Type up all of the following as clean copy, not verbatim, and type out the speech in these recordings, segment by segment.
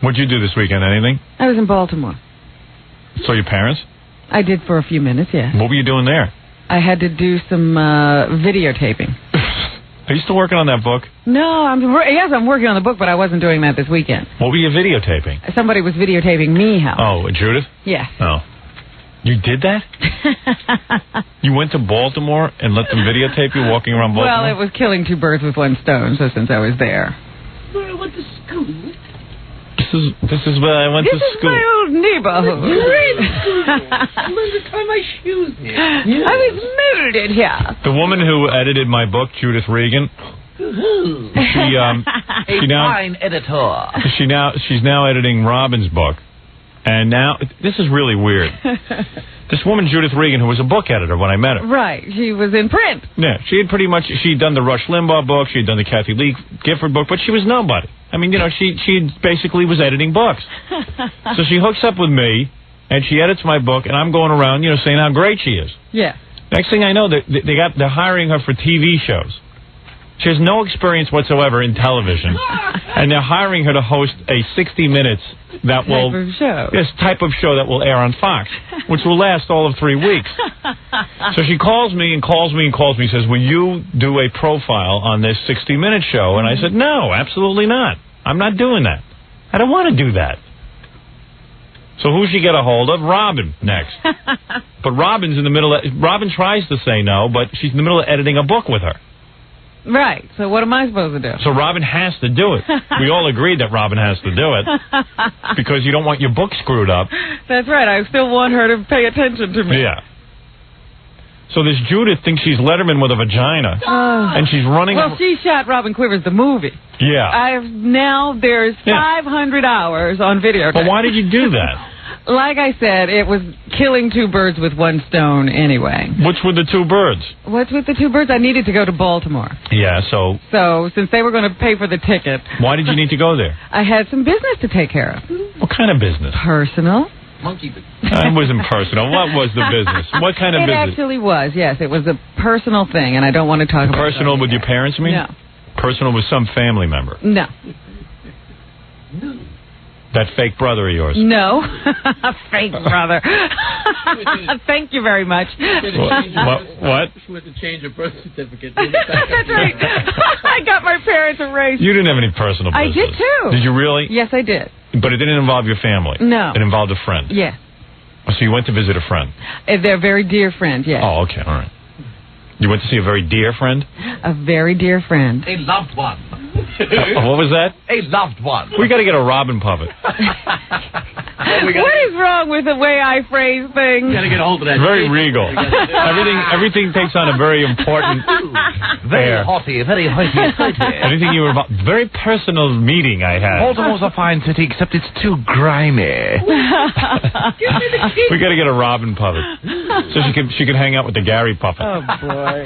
What'd you do this weekend? Anything? I was in Baltimore. Saw your parents? I did for a few minutes, yeah. What were you doing there? I had to do some videotaping. Are you still working on that book? No, yes, I'm working on the book, but I wasn't doing that this weekend. What were you videotaping? Somebody was videotaping me, Hal. Oh, Judith? Yes. Oh. You did that? You went to Baltimore and let them videotape you walking around Baltimore? Well, it was killing two birds with one stone, so since I was there. Where I went to school. This is where I went to school. This is my old neighborhood. I'm going to tie my shoes here. Yeah. I was murdered here. The woman who edited my book, Judith Regan, fine editor. She's now editing Robin's book. And now, this is really weird. This woman, Judith Regan, who was a book editor when I met her. Right, she was in print. Yeah, she'd done the Rush Limbaugh book, she'd done the Kathy Lee Gifford book, but she was nobody. I mean, she basically was editing books. So she hooks up with me, and she edits my book, and I'm going around, saying how great she is. Yeah. Next thing I know, they're hiring her for TV shows. She has no experience whatsoever in television, and they're hiring her to host a 60 Minutes type of show that will air on Fox, which will last all of 3 weeks. So she calls me and says, will you do a profile on this 60 Minute show? And I said, no, absolutely not. I'm not doing that. I don't want to do that. So who she get a hold of? Robin next. But Robin's in the middle Robin tries to say no, but she's in the middle of editing a book with her. Right. So what am I supposed to do? So Robin has to do it. We all agreed that Robin has to do it because you don't want your book screwed up. That's right. I still want her to pay attention to me. Yeah. So this Judith thinks she's Letterman with a vagina, and she's running... Well, she shot Robin Quivers, the movie. Yeah. There's 500 hours on video. But why did you do that? Like I said, it was killing two birds with one stone anyway. Which were the two birds? What's with the two birds? I needed to go to Baltimore. Yeah, so since they were going to pay for the ticket... Why did you need to go there? I had some business to take care of. What kind of business? Personal. Monkey business. It wasn't personal. What was the business? What kind of business? It actually was, yes. It was a personal thing, and I don't want to talk about it. Personal with your parents, mean? No. Personal with some family member? No. That fake brother of yours? No. Fake brother. Thank you very much. What? She went to change her birth certificate. That's right. I got my parents erased. You didn't have any personal business. I did, too. Did you really? Yes, I did. But it didn't involve your family? No. It involved a friend? Yeah. So you went to visit a friend? They're very dear friends, yes. Oh, okay, all right. You went to see a very dear friend? A very dear friend. A loved one. What was that? A loved one. We got to get a Robin puppet. What is wrong with the way I phrase things? You got to get a hold of that. Very regal. Everything takes on a very important very haughty, very hoity-toity. Anything you were about. Very personal meeting I had. Baltimore's a fine city, except it's too grimy. We got to get a Robin puppet so she could hang out with the Gary puppet. Oh boy.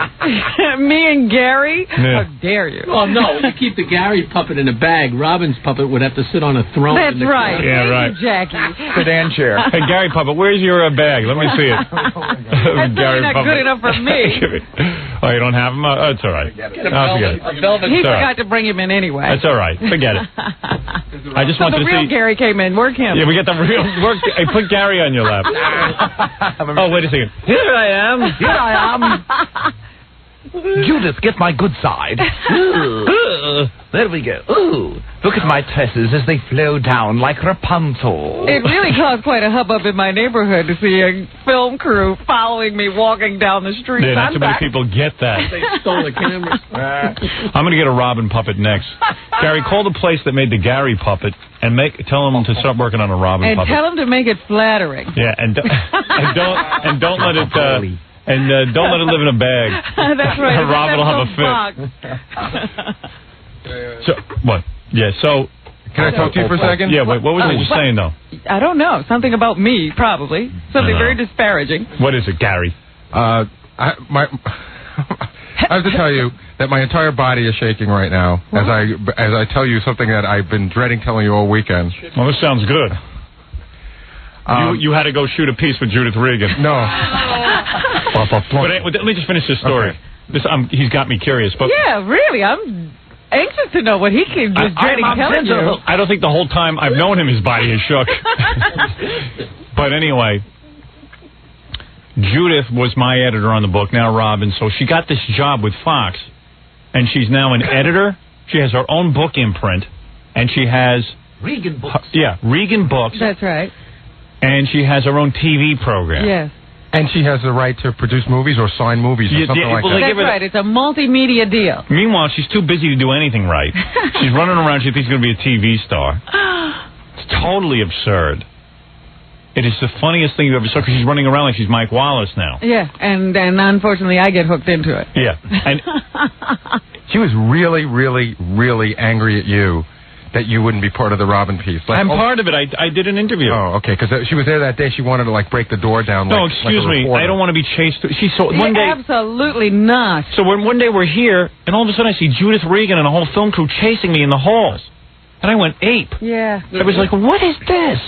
Me and Gary? Yeah. How dare you? Oh no, you keep the Gary puppet in a bag. Robin's puppet would have to sit on a throne. That's right. Yeah, right. Jackie. Sedan chair. Hey, Gary puppet, where's your bag? Let me see it. That's not good enough for me. Oh, you don't have him? Oh, it's all right. He forgot to bring him in anyway. That's all right. Forget it. I just want to see. The real Gary came in. Work him. Yeah, we got the real work. Hey, put Gary on your lap. Oh, wait a second. Here I am. Here I am. Judith, get my good side. There we go. Ooh, look at my tresses as they flow down like Rapunzel. It really caused quite a hubbub in my neighborhood to see a film crew following me walking down the street. Yeah, not too many people get that. They stole the cameras. I'm going to get a Robin puppet next. Gary, call the place that made the Gary puppet and tell them to start working on a Robin puppet. And tell them to make it flattering. Yeah, and don't let it... And don't let it live in a bag. That's right. Robin will have a fit. So, what? Yeah, so... Can I talk to you for a second? Yeah, wait, what was I just saying, though? I don't know. Something about me, probably. Something very disparaging. What is it, Gary? I have to tell you that my entire body is shaking right now as I tell you something that I've been dreading telling you all weekend. Well, this sounds good. You had to go shoot a piece with Judith Regan. No. But let me just finish this story. Okay. He's got me curious. But yeah, really, I'm anxious to know what he can just dreading telling you. I don't think the whole time I've known him, his body has shook. But anyway, Judith was my editor on the book, now Robin. So she got this job with Fox, and she's now an editor. She has her own book imprint, and she has... Regan Books. Regan Books. That's right. And she has her own TV program. Yes. And she has the right to produce movies or sign movies or something like that. That's right. It's a multimedia deal. Meanwhile, she's too busy to do anything right. She's running around. She thinks she's going to be a TV star. It's totally absurd. It is the funniest thing you ever saw, because she's running around like she's Mike Wallace now. Yeah, and unfortunately, I get hooked into it. Yeah. And she was really, really, really angry at you that you wouldn't be part of the Robin piece. Like, I'm part of it. I did an interview. Oh, okay, because she was there that day. She wanted to, like, break the door down. No, like, excuse like me. I don't want to be chased. One day. Absolutely not. So one day we're here, and all of a sudden I see Judith Regan and a whole film crew chasing me in the halls. And I went ape. Yeah. I was like, what is this?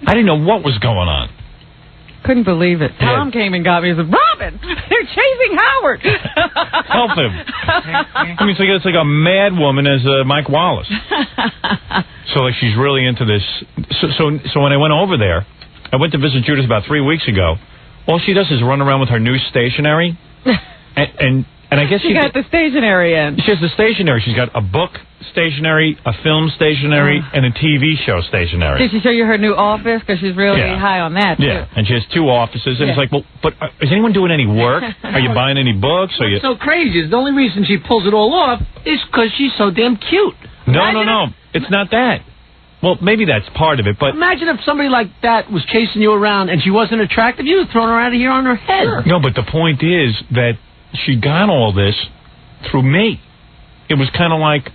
I didn't know what was going on. Couldn't believe it. Tom came and got me and said, Robin, they're chasing Howard. Help him. I mean, it's like a mad woman as Mike Wallace. So like she's really into this. So when I went over there, I went to visit Judith about 3 weeks ago. All she does is run around with her new stationery. And I guess she got the stationery in. She has the stationery. She's got a book stationery, a film stationery, and a TV show stationery. Did she show you her new office? Because she's really high on that, too. Yeah, and she has 2 offices. And it's like, well, but is anyone doing any work? Are you buying any books? What's so crazy is the only reason she pulls it all off is because she's so damn cute. No. It's not that. Well, maybe that's part of it, but... Imagine if somebody like that was chasing you around and she wasn't attractive. You would have thrown her out of here on her head. Sure. No, but the point is that she got all this through me. It was kind of like...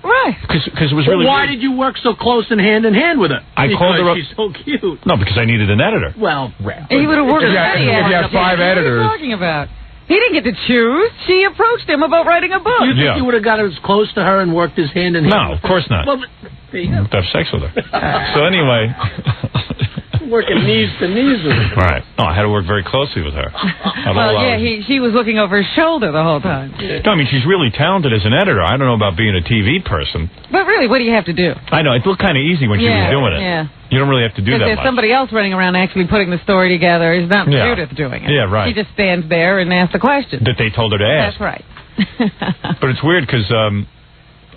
Right. Because it was really... Why did you work so close and hand in hand with her? I called her up... She's so cute. No, because I needed an editor. Well... He would have worked with if you have 5 editors... What are you talking about? He didn't get to choose. She approached him about writing a book. You think he would have got as close to her and worked his hand in hand? No, of course not. Well, there you go. To have sex with her. So anyway... Working knees to knees with her. Right. Oh, I had to work very closely with her. Well, yeah, she was looking over his shoulder the whole time. No, I mean, she's really talented as an editor. I don't know about being a TV person. But really, what do you have to do? I know. It looked kind of easy when she was doing it. Yeah. You don't really have to do that much. There's somebody else running around actually putting the story together. It's not Judith doing it. Yeah, right. She just stands there and asks the question. That they told her to ask. That's right. But it's weird because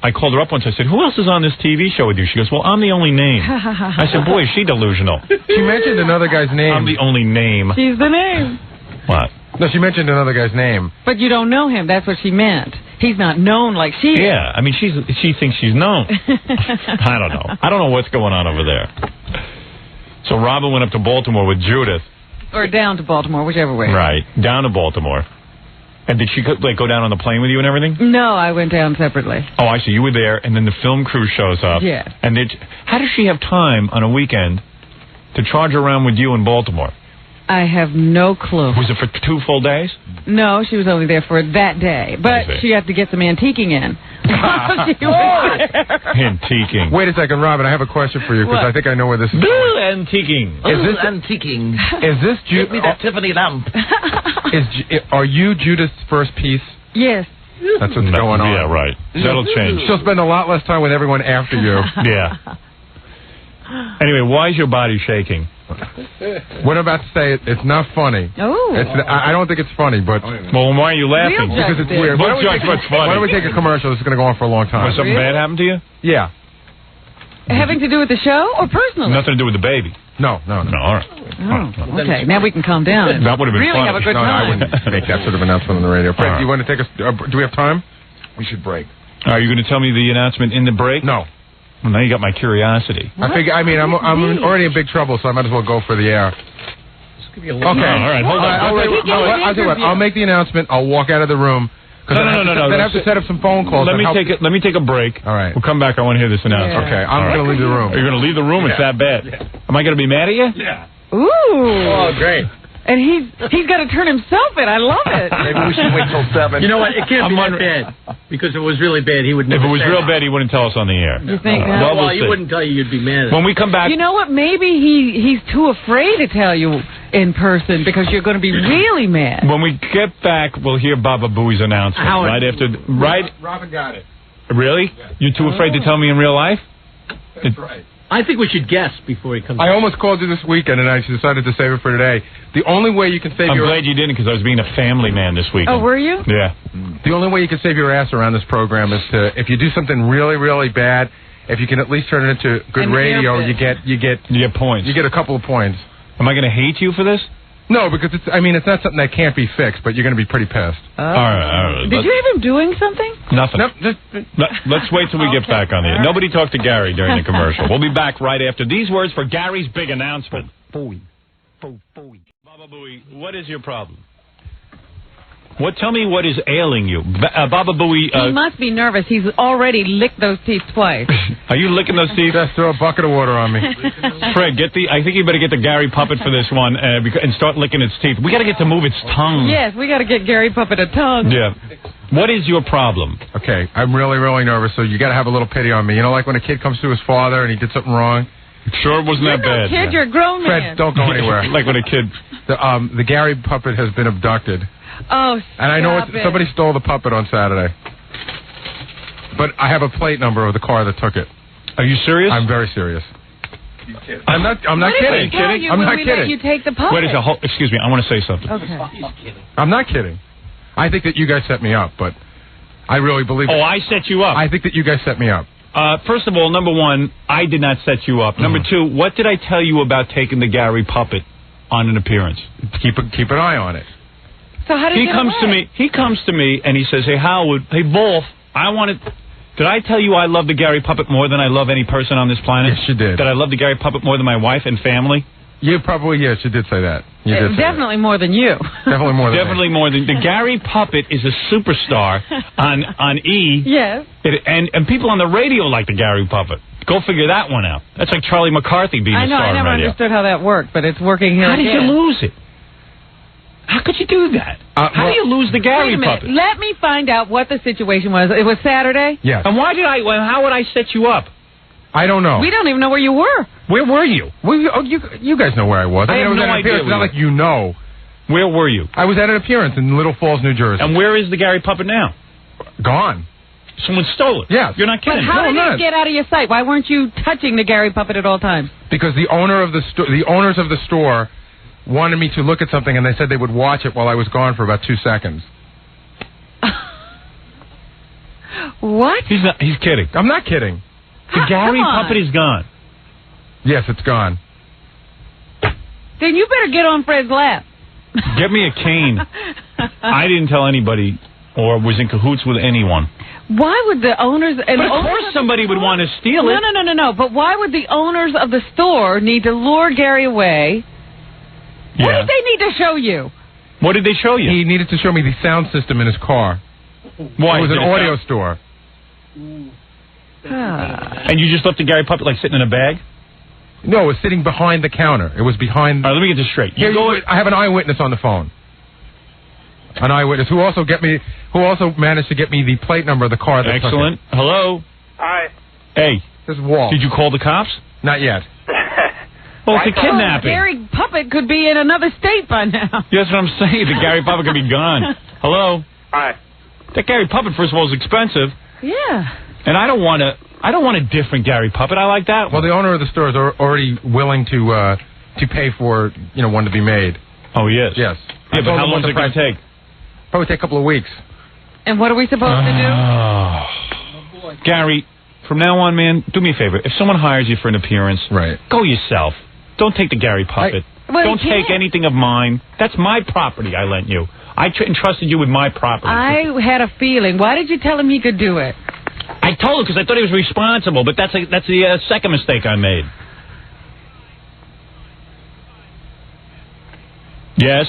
I called her up once. I said, who else is on this TV show with you? She goes, well, I'm the only name. I said, boy, is she delusional. She mentioned another guy's name. I'm the only name. She's the name. What? No, she mentioned another guy's name. But you don't know him. That's what she meant. He's not known like she is. Yeah, I mean, she thinks she's known. I don't know. I don't know what's going on over there. So Robin went up to Baltimore with Judith. Or down to Baltimore, whichever way. Right, down to Baltimore. And did she go down on the plane with you and everything? No, I went down separately. Oh, I see. You were there, and then the film crew shows up. Yeah. And how does she have time on a weekend to charge around with you in Baltimore? I have no clue. Was it for 2 full days? No, she was only there for that day. But she had to get some antiquing in. Antiquing. Wait a second, Robin. I have a question for you, because I think I know where this is going. Antiquing. Antiquing. Is this Give me that Tiffany lamp. Are you Judith's first piece? Yes. That's what's going on. Yeah, right. That'll change. She'll spend a lot less time with everyone after you. Yeah. Anyway, why is your body shaking? What I'm about to say, it's not funny. Oh. I don't think it's funny, but... Well, why are you laughing? Because it's weird. We'll judge what's funny. Why don't we take a commercial? This is going to go on for a long time. Was something bad happen to you? Yeah. Having to do with the show or personally? Nothing to do with the baby. No, all right. Oh, okay. Now we can calm down. That would have been really funny. have a good No, time. I wouldn't make that sort of announcement on the radio. Fred, do you want to take us... do we have time? We should break. Are you going to tell me the announcement in the break? No. Well, now you got my curiosity. I'm already in big trouble, so I might as well go for the air. Okay. All right, hold on. I'll tell you what. I'll make the announcement. I'll walk out of the room. No. Then I have to set up some phone calls. Let me take a break. All right. We'll come back. I want to hear this announcement. Okay. I'm going to leave the room. You're going to leave the room? It's that bad. Am I going to be mad at you? Yeah. Ooh. Oh, great. And he's got to turn himself in. I love it. Maybe we should wait till 7. You know what? It can't be that bad. Because if it was really bad, he would never If it was say real that. bad, he wouldn't tell us on the air. You think Well, he wouldn't tell you you'd be mad at him. When we come back... You know what? Maybe he's too afraid to tell you in person because you're going to be really mad. When we get back, we'll hear Baba Booey's announcement right after. Right? Robin got it. Really? You're too afraid to tell me in real life? That's right. I think we should guess before he comes. I almost called you this weekend, and I decided to save it for today. The only way you can save I'm glad you didn't, because I was being a family man this weekend. Oh, were you? Yeah. The only way you can save your ass around this program is to, if you do something really, really bad, if you can at least turn it into good radio, you get points. You get a couple of points. Am I going to hate you for this? No, because it's not something that can't be fixed, but you're going to be pretty pissed. All right. Did you have him doing something? Nothing. Nope, Let's wait till we get back on the air. Nobody talked to Gary during the commercial. We'll be back right after these words for Gary's big announcement. Booey. Baba Booey, what is your problem? Tell me what is ailing you. Baba Booey... he must be nervous. He's already licked those teeth twice. Are you licking those teeth? Just throw a bucket of water on me. Fred, I think you better get the Gary Puppet for this one and start licking its teeth. We got to get to move its tongue. Yes, we got to get Gary Puppet a tongue. Yeah. What is your problem? Okay, I'm really, really nervous, so you got to have a little pity on me. You know, like when a kid comes to his father and he did something wrong? Sure, it wasn't that bad. Kid, you're a grown man. Fred, don't go anywhere. Like when a kid... The Gary Puppet has been abducted. Oh, and I know somebody stole the puppet on Saturday. But I have a plate number of the car that took it. Are you serious? I'm very serious. I'm not kidding. I'm not kidding. You take the puppet. Wait a second. Excuse me. I want to say something. Okay. I'm not kidding. I think that you guys set me up, but I really believe... Oh, I set you up. I think that you guys set me up. First of all, number one, I did not set you up. Number two, what did I tell you about taking the Gary Puppet on an appearance? Keep an eye on it. So how did he comes to me? He comes to me and he says, "Hey Howard, hey Wolf, did I tell you I love the Gary Puppet more than I love any person on this planet? Yes, you did. That I love the Gary Puppet more than my wife and family? Yes, you did say that. You did say definitely more than you. Definitely more than Definitely more than the Gary Puppet is a superstar on E. Yes. And people on the radio like the Gary Puppet. Go figure that one out. That's like Charlie McCarthy being a star on radio. I never understood how that worked, but it's working here. How did you lose it? How could you do that? How do you lose the Gary Puppet? Let me find out what the situation was. It was Saturday? Yes. And how would I set you up? I don't know. We don't even know where you were. Where were you? You guys know where I was. I have no idea. It's not like you know. Where were you? I was at an appearance in Little Falls, New Jersey. And where is the Gary Puppet now? Gone. Someone stole it. Yes. You're not kidding. But how did it get out of your sight? Why weren't you touching the Gary Puppet at all times? Because the owners of the store wanted me to look at something, and they said they would watch it while I was gone for about 2 seconds. What? He's kidding. I'm not kidding. The Gary Puppet is gone. Yes, it's gone. Then you better get on Fred's lap. Get me a cane. I didn't tell anybody or was in cahoots with anyone. Why would the owners... But of course somebody would want to steal it. No. But why would the owners of the store need to lure Gary away? Yeah. What did they need to show you? What did they show you? He needed to show me the sound system in his car. Why? It was an audio store. And you just left the Gary Puppet like sitting in a bag? No, it was sitting behind the counter. It was behind... All right, let me get this straight. I have an eyewitness on the phone. An eyewitness who also managed to get me the plate number of the car that Excellent. took it. Hello? Hi. Hey. This is Walt. Did you call the cops? Not yet. Well, it's a kidnapping. Gary Puppet could be in another state by now. That's what I'm saying. The Gary Puppet could be gone. Hello? Hi. That Gary Puppet, first of all, is expensive. Yeah. And I don't want a different Gary Puppet. I like that one. Well, the owner of the store is already willing to pay for one to be made. Oh, he is? Yes. Yeah, but how long is it going to take? Probably take a couple of weeks. And what are we supposed to do? Gary, from now on, man, do me a favor. If someone hires you for an appearance, go yourself. Don't take the Gary Puppet. Don't take anything of mine. That's my property I lent you. I entrusted you with my property. I had a feeling. Why did you tell him he could do it? I told him because I thought he was responsible, but that's the second mistake I made. Yes?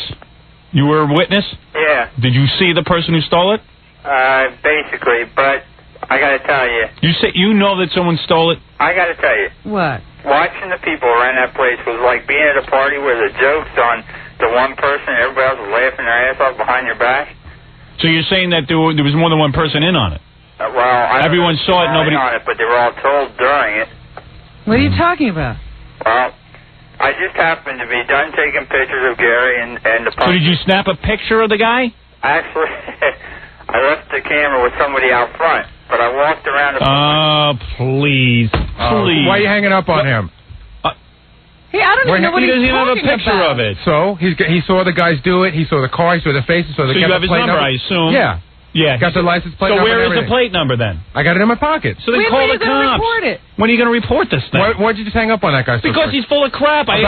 You were a witness? Yeah. Did you see the person who stole it? Basically, but I gotta tell you. You know that someone stole it? I gotta tell you. What? Watching the people around that place was like being at a party where the jokes on the one person, everybody else was laughing their ass off behind your back. So you're saying that there was more than one person in on it? Everyone saw it, nobody... on it, but they were all told during it. What are you talking about? Well, I I just happened to be done taking pictures of Gary and the puppet. So did you snap a picture of the guy? Actually, I left the camera with somebody out front, but I walked around the... Oh, please. Please. Why are you hanging up on him? Hey, I don't even know what he he's doesn't have a talking picture about. of it. So he saw the guys do it. He saw the car. He saw the faces. So you have his number, I assume. Yeah. Yeah. Got the license plate So number. where and is the everything. plate number then? I got it in my pocket. So then When call are the you going to cops. report it? When are you going to report this thing? Why'd you just hang up on that guy? Because he's full of crap. I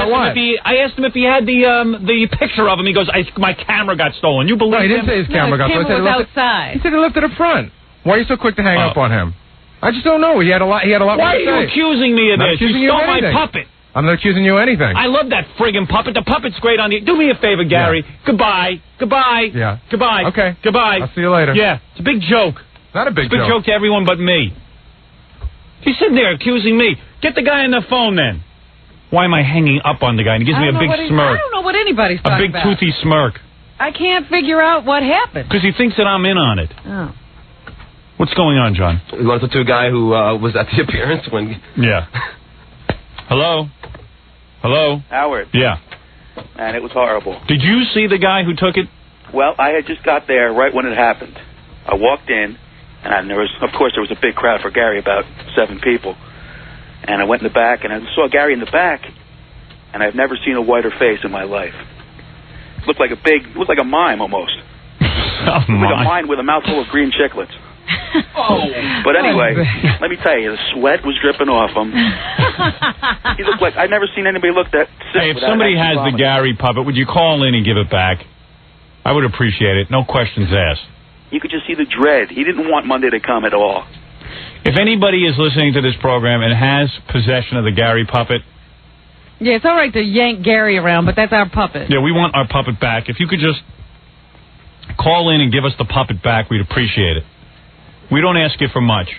asked him if he had the picture of him. He goes, my camera got stolen. You believe he didn't him? say his camera got stolen. His camera was outside. He said he left it up front. Why are you so quick to hang up on him? I just don't know. He had a lot. Why are you accusing me of this? You stole my puppet. I'm not accusing you of anything. I love that friggin' puppet. The puppet's great on the... Do me a favor, Gary. Yeah. Goodbye. Goodbye. Yeah. Goodbye. Okay. Goodbye. I'll see you later. Yeah. It's a big joke. Not a big joke. It's a big joke to everyone but me. He's sitting there accusing me. Get the guy on the phone then. Why am I hanging up on the guy? And he gives me a big smirk. I don't know what anybody's talking about. A big toothy smirk. I can't figure out what happened. Because he thinks that I'm in on it. Oh. What's going on, John? We wanted to talk to a guy who was at the appearance when... Yeah. Hello? Hello? Howard. Yeah. Man, it was horrible. Did you see the guy who took it? Well, I had just got there right when it happened. I walked in, and there was a big crowd for Gary, about 7 people. And I went in the back, and I saw Gary in the back, and I've never seen a whiter face in my life. It looked like a mime almost. Like a mime with a mouthful of green chiclets. But anyway, let me tell you, the sweat was dripping off him. He looked like I've never seen anybody look that sick. Hey, if somebody has the Gary puppet, would you call in and give it back? I would appreciate it. No questions asked. You could just see the dread. He didn't want Monday to come at all. If anybody is listening to this program and has possession of the Gary puppet... Yeah, it's all right to yank Gary around, but that's our puppet. Yeah, we want our puppet back. If you could just call in and give us the puppet back, we'd appreciate it. We don't ask you for much.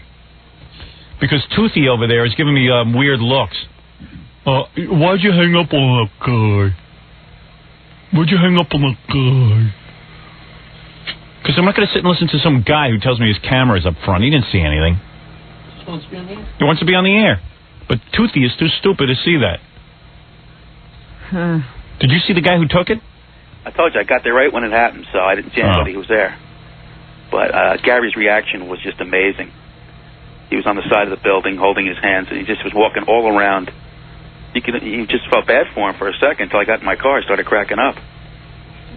Because Toothy over there is giving me weird looks. Why'd you hang up on that guy? Why'd you hang up on that guy? Because I'm not going to sit and listen to some guy who tells me his camera is up front. He didn't see anything. He wants to be on the air? He wants to be on the air. But Toothy is too stupid to see that. Did you see the guy who took it? I told you, I got there right when it happened, so I didn't see anybody who was there. But Gary's reaction was just amazing. He was on the side of the building holding his hands, and he just was walking all around. You just felt bad for him for a second until I got in my car and started cracking up.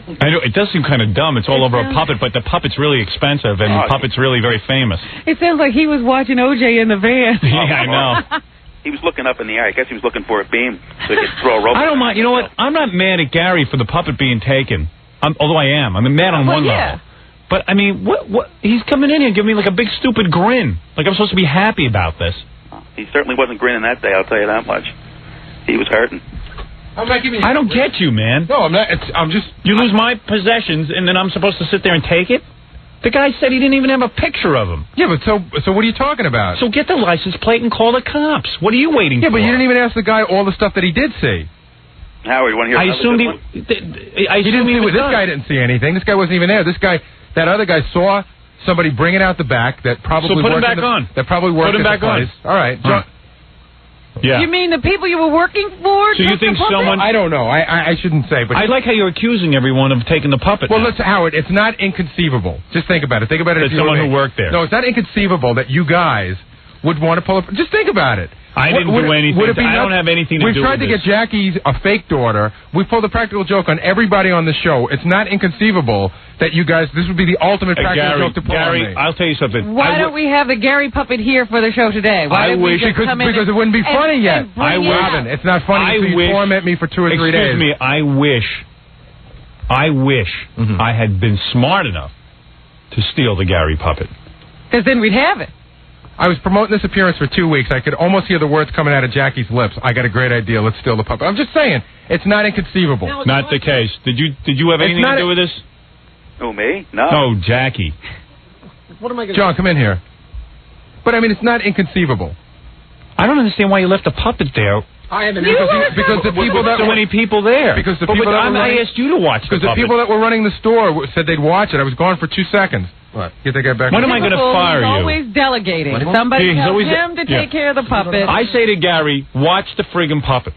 I know, it does seem kind of dumb. It's all over a puppet, but the puppet's really expensive, and the puppet's really very famous. It sounds like he was watching O.J. in the van. Yeah, I know. He was looking up in the air. I guess he was looking for a beam so he could throw a rope. I don't mind. You know what? I'm not mad at Gary for the puppet being taken. Although I am. I'm mad on one level. But, I mean, what? He's coming in here and giving me like a big stupid grin. Like I'm supposed to be happy about this. He certainly wasn't grinning that day, I'll tell you that much. He was hurting. I'm not giving you I don't get you, man. No, I'm not. I'm just... You lose my possessions, and then I'm supposed to sit there and take it? The guy said he didn't even have a picture of him. Yeah, but so what are you talking about? So get the license plate and call the cops. What are you waiting for? Yeah, but you didn't even ask the guy all the stuff that he did see. Howard, you want to hear I assumed this guy didn't see anything. This guy wasn't even there. That other guy saw somebody bringing out the back that probably so put him back on. That probably worked put him back on. All right. John, yeah. You mean the people you were working for? So you think someone... I don't know. I shouldn't say, but... I like how you're accusing everyone of taking the puppet. Well, listen, Howard, it's not inconceivable. Just think about it. Think about it. It's someone who worked there. No, it's not inconceivable that you guys would want to pull up... Just think about it. I didn't do anything. I don't have anything to do with this. We've tried to get Jackie a fake daughter. We pulled a practical joke on everybody on the show. It's not inconceivable that you guys... This would be the ultimate practical joke to pull on me. Gary, I'll tell you something. Why don't we have the Gary puppet here for the show today? Why don't we just come in because it wouldn't be funny yet. Robin, it's not funny until you torment me for 2 or 3 days. Excuse me, I wish I had been smart enough to steal the Gary puppet. Because then we'd have it. I was promoting this appearance for 2 weeks. I could almost hear the words coming out of Jackie's lips. I got a great idea. Let's steal the puppet. I'm just saying, it's not inconceivable. No, not the case. Did you have anything to do with this? Who, me? No. No, Jackie. What am I going to John, come in here. But, I mean, it's not inconceivable. I don't understand why you left the puppet there. I haven't because the people that so many people there. Because the people I asked you to watch the puppet. Because the people that were running the store said they'd watch it. I was gone for 2 seconds. What? Get that guy back. When am I going to fire you? He's always delegating. Somebody tells him to take care of the puppet. I say to Gary, watch the friggin' puppet.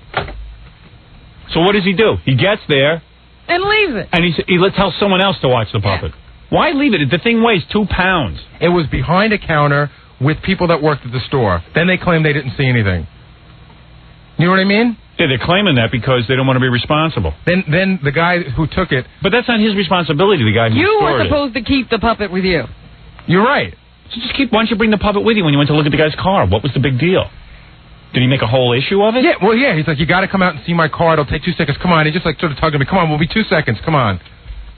So what does he do? He gets there. And leaves it. And he tells someone else to watch the puppet. Why leave it? The thing weighs 2 pounds. It was behind a counter with people that worked at the store. Then they claimed they didn't see anything. You know what I mean? Yeah, they're claiming that because they don't want to be responsible. Then the guy who took it... But that's not his responsibility, the guy who You stored were supposed to keep the puppet with you. You're right. So just why don't you bring the puppet with you when you went to look at the guy's car? What was the big deal? Did he make a whole issue of it? Yeah, well, yeah. He's like, you got to come out and see my car. It'll take 2 seconds. Come on. He just like sort of tugged me. Come on, we'll be 2 seconds. Come on.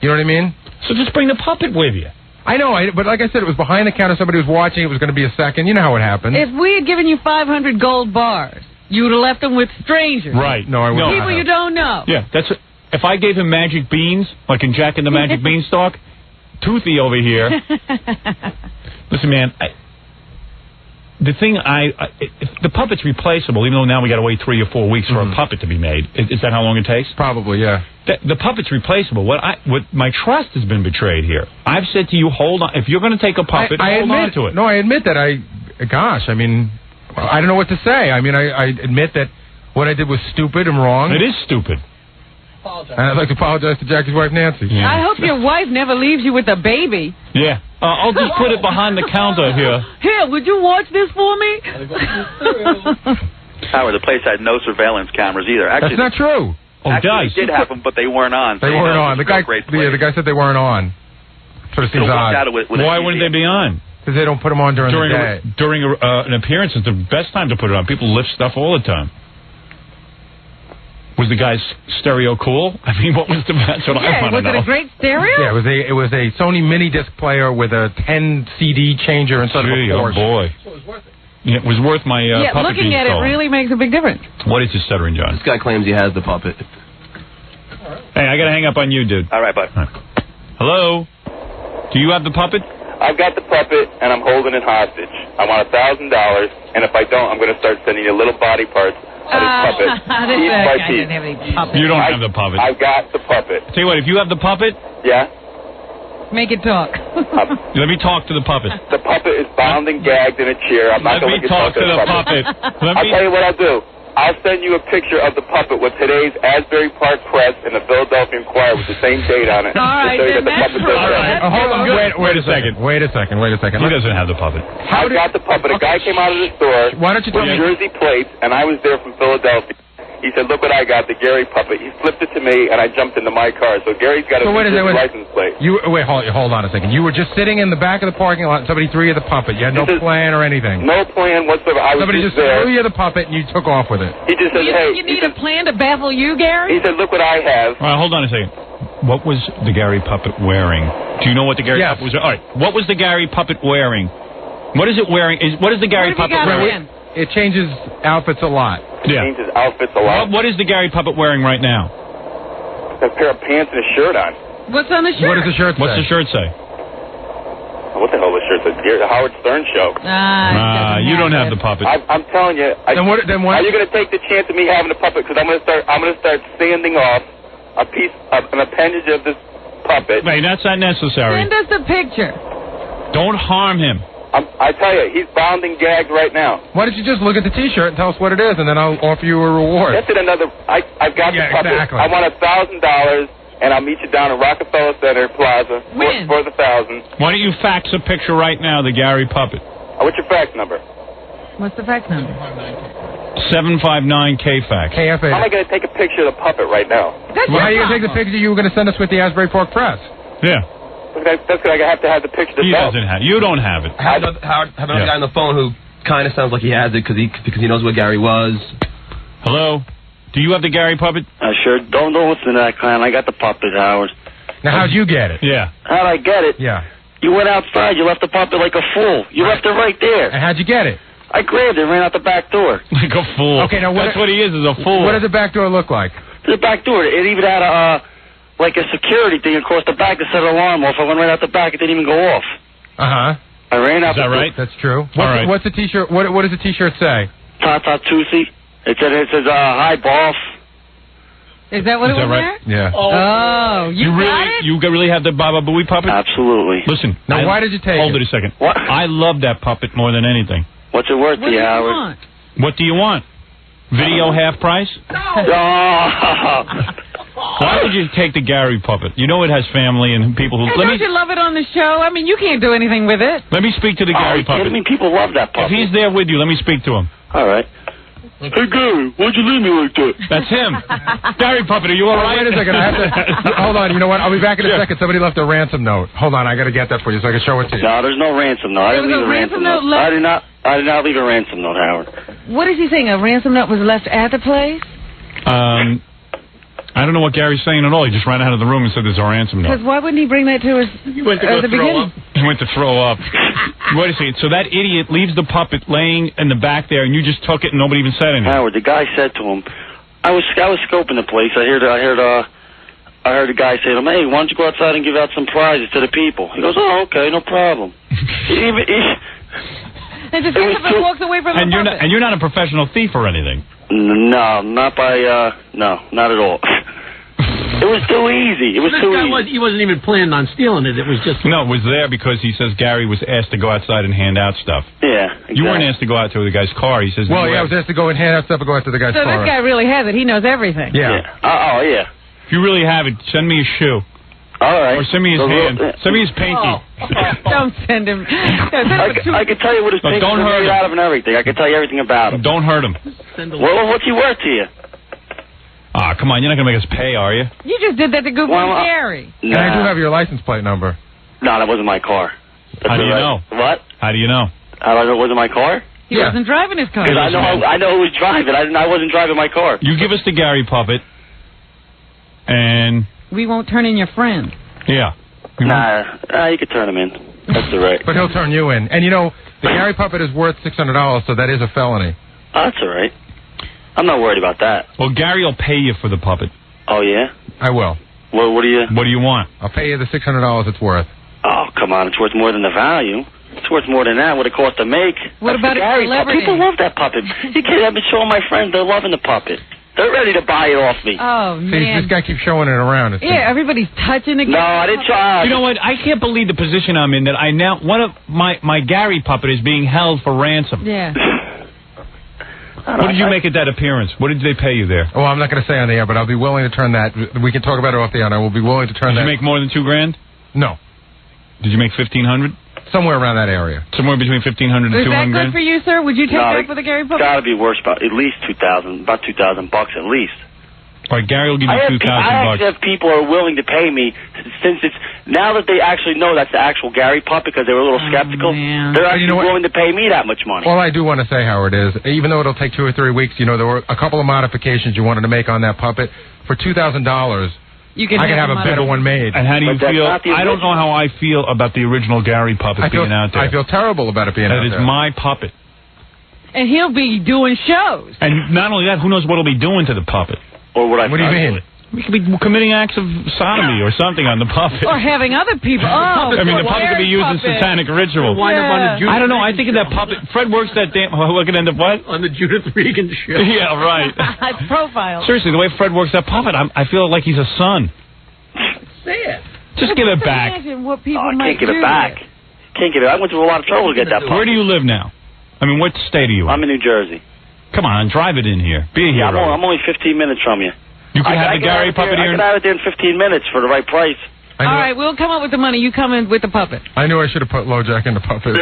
You know what I mean? So just bring the puppet with you. I know, but like I said, it was behind the counter. Somebody was watching. It was going to be a second. You know how it happens. If we had given you 500 gold bars, you would have left them with strangers. Right. No, I wouldn't. People you don't know. Yeah, that's what, if I gave him magic beans, like in Jack and the Magic Beanstalk, Toothy over here. Listen, man, the thing if the puppet's replaceable, even though now we got to wait 3 or 4 weeks for a puppet to be made. Is that how long it takes? Probably, yeah. The puppet's replaceable. What my trust has been betrayed here. I've said to you, hold on. If you're going to take a puppet, hold on to it. No, I admit that gosh, I mean, I don't know what to say. I mean, I admit that what I did was stupid and wrong. It is stupid. And I'd like to apologize to Jackie's wife, Nancy. Yeah. I hope your wife never leaves you with a baby. Yeah. I'll just put it behind the counter here. Here, would you watch this for me? Howard, the place had no surveillance cameras either. Actually, that's not true. Actually, they did have them, but they weren't on. They weren't on. The guy said they weren't on. Sort of seems odd. Why wouldn't they be on? Because they don't put them on during the day. During an appearance is the best time to put it on. People lift stuff all the time. Was the guy's stereo cool? I mean, what was the that's what I want to know. Was it a great stereo? Yeah, it was a Sony mini disc player with a 10 CD changer instead of a Porsche. Oh boy. So it was worth it. Yeah, it was worth my puppet looking at it really makes a big difference. What is this stuttering, John? This guy claims he has the puppet. Hey, I got to hang up on you, dude. All right, bud. All right. Hello? Do you have the puppet? I've got the puppet, and I'm holding it hostage. I want $1,000, and if I don't, I'm going to start sending you little body parts of this puppet. Piece by piece. You don't have the puppet. I've got the puppet. Tell you what, if you have the puppet... Yeah? Make it talk. Let me talk to the puppet. The puppet is bound and gagged in a chair. I'm not going to talk to the puppet. I'll tell you what I'll do. I'll send you a picture of the puppet with today's Asbury Park Press and the Philadelphia Inquirer with the same date on it. All right, hold on. Wait a second. He doesn't have the puppet. I got the puppet. A guy came out of the store with Jersey plates, and I was there from Philadelphia. He said, look what I got, the Gary puppet. He flipped it to me, and I jumped into my car. So Gary's got a license plate. Hold on a second. You were just sitting in the back of the parking lot, and somebody threw you the puppet. You had no plan or anything. No plan whatsoever. Somebody just threw you the puppet, and you took off with it. He just said, hey. You need a plan to baffle you, Gary? He said, look what I have. All right, hold on a second. What was the Gary puppet wearing? Do you know what the Gary puppet was wearing? All right, what was the Gary puppet wearing? What is it wearing? What is the Gary puppet wearing? It changes outfits a lot. Yeah. It changes outfits a lot. What is the Gary puppet wearing right now? A pair of pants and a shirt on. What's on the shirt? What does the shirt say? What's the shirt say? What the hell the shirt says? The Howard Stern Show. You don't have the puppet. I'm telling you. Then what? Are you going to take the chance of me having a puppet? Because I'm going to start sanding off an appendage of this puppet. Wait, that's not necessary. Send us the picture. Don't harm him. I tell you, he's bound and gagged right now. Why don't you just look at the T-shirt and tell us what it is, and then I'll offer you a reward. That's it. I've got the puppet. Exactly. I want $1,000, and I'll meet you down at Rockefeller Center Plaza for the $1,000. Why don't you fax a picture right now, the Gary puppet? What's your fax number? What's the fax number? 759-K-fax. KFA. How am I going to take a picture of the puppet right now? How are you going to take the picture you were going to send us with the Asbury Park Press? Yeah. That's because I have to have the picture. He doesn't have. You don't have it. Have another guy on the phone who kind of sounds like he has it because he knows what Gary was. Hello. Do you have the Gary puppet? Sure. Don't listen to that clown. I got the puppet, Howard. Now, how'd you get it? Yeah. How'd I get it? Yeah. You went outside. You left the puppet like a fool. You left it right there. And how'd you get it? I grabbed it and ran out the back door. Like a fool. Okay, now that's what he is a fool. What does the back door look like? The back door. It even had a security thing across the back to set an alarm off. I went right out the back. It didn't even go off. Uh-huh. I ran out. Is that right? That's true. What's the T-shirt? What does the T-shirt say? Ta-ta Tusi. It says hi, boss. Is that what it was there? Yeah. Oh, you got it? You really have the Baba Booey puppet? Absolutely. Listen. Now, why did you take it? Hold it a second. What? I love that puppet more than anything. What's it worth to you, Howard? What do you want? Video half price? Why would you take the Gary puppet? You know it has family and people who... Hey, don't you love it on the show? I mean, you can't do anything with it. Let me speak to the Gary puppet. I mean, people love that puppet. If he's there with you, let me speak to him. All right. Hey, Gary, why'd you leave me like that? That's him. Gary puppet, are you all right? Wait a second. I have to... Hold on. You know what? I'll be back in a second. Somebody left a ransom note. Hold on. I got to get that for you so I can show it to you. No, there's no ransom note. I didn't leave a ransom note. I did not leave a ransom note, Howard. What is he saying? A ransom note was left at the place? I don't know what Gary's saying at all. He just ran out of the room and said there's a ransom note. Because why wouldn't he bring that to us He went to go at the throw beginning? up. He went to throw up. Wait a second. So that idiot leaves the puppet laying in the back there, and you just took it and nobody even said anything? Howard, the guy said to him, I was scoping the place. I heard the guy say to him, hey, why don't you go outside and give out some prizes to the people? He goes, oh, okay, no problem. And just gets up and walks away from the puppet. And you're not a professional thief or anything? No, not at all. It was too easy. It was too easy. He wasn't even planning on stealing it. It was just... No, it was there because he says Gary was asked to go outside and hand out stuff. Yeah, exactly. You weren't asked to go out to the guy's car. He says... Well, yeah, I was asked to go and hand out stuff and go out to the guy's car. So this guy really has it. He knows everything. Yeah. Oh, yeah. If you really have it, send me a shoe. All right. Or send me his hand. Send me his pinky. Don't send him. I can tell you what his pinky is made out of and everything. I can tell you everything about him. Don't hurt him. Well, what's he worth to you? Ah, come on. You're not going to make us pay, are you? You just did that to Google Gary. And I do have your license plate number. No, that wasn't my car. How do you know? What? How do you know? How do I know it wasn't my car? He wasn't driving his car. Because I know who was driving. I wasn't driving my car. You give us the Gary puppet, and... We won't turn in your friend. Yeah. Nah, you could turn him in. That's all right. But he'll turn you in. And, you know, the Gary puppet is worth $600, so that is a felony. Oh, that's all right. I'm not worried about that. Well, Gary will pay you for the puppet. Oh, yeah? I will. Well, what do you want? I'll pay you the $600 it's worth. Oh, come on. It's worth more than the value. It's worth more than that. What it cost to make. What about a celebrity? People love that puppet. You kidding? I've been showing my friends. They're loving the puppet. They're ready to buy it off me. Oh, See, man. this guy keeps showing it around. Yeah, everybody's touching it. No, I didn't try. You know what? I can't believe the position I'm in that I now... One of my Gary puppet is being held for ransom. Yeah. What did you make at that appearance? What did they pay you there? Oh, I'm not going to say on the air, but I'll be willing to turn that. We can talk about it off the air. I will be willing to turn that. Did you make more than $2,000? No. Did you make $1,500? Somewhere around that area. Somewhere between $1,500 and $200,000? Is that good for you, sir? Would you take that for the Gary puppet? It's got to be worth about at least $2,000, about $2,000 at least. All right, Gary will give you $2,000. I actually have people who are willing to pay me since it's now that they actually know that's the actual Gary puppet because they were a little skeptical. They're actually willing to pay me that much money. All I do want to say, Howard, is even though it'll take 2 or 3 weeks, you know, there were a couple of modifications you wanted to make on that puppet for $2,000. I can have a better one made. And how do you feel? I don't know how I feel about the original Gary puppet being out there. I feel terrible about it being out there. That is my puppet. And he'll be doing shows. And not only that, who knows what he'll be doing to the puppet? Or what do you mean? We could be committing acts of sodomy or something on the puppet. Or having other people. Oh, I mean, the puppet could be used in satanic rituals. Yeah. I don't know. I think of that puppet. Fred works that damn... What could end up what? On the Judith Regan show. Yeah, right. Profile. Seriously, the way Fred works that puppet, I feel like he's a son. Say it. Just give it back. Imagine what people I might can't give it back. Can't give it. I went through a lot of trouble to get that puppet. Where do you live now? I mean, what state are you in? I'm in New Jersey. Come on, drive it in here. Be a hero. Yeah, I'm only 15 minutes from you. You can have the Gary puppet here. I can have it there in 15 minutes for the right price. All right, we'll come up with the money. You come in with the puppet. I knew I should have put LoJack in the puppet.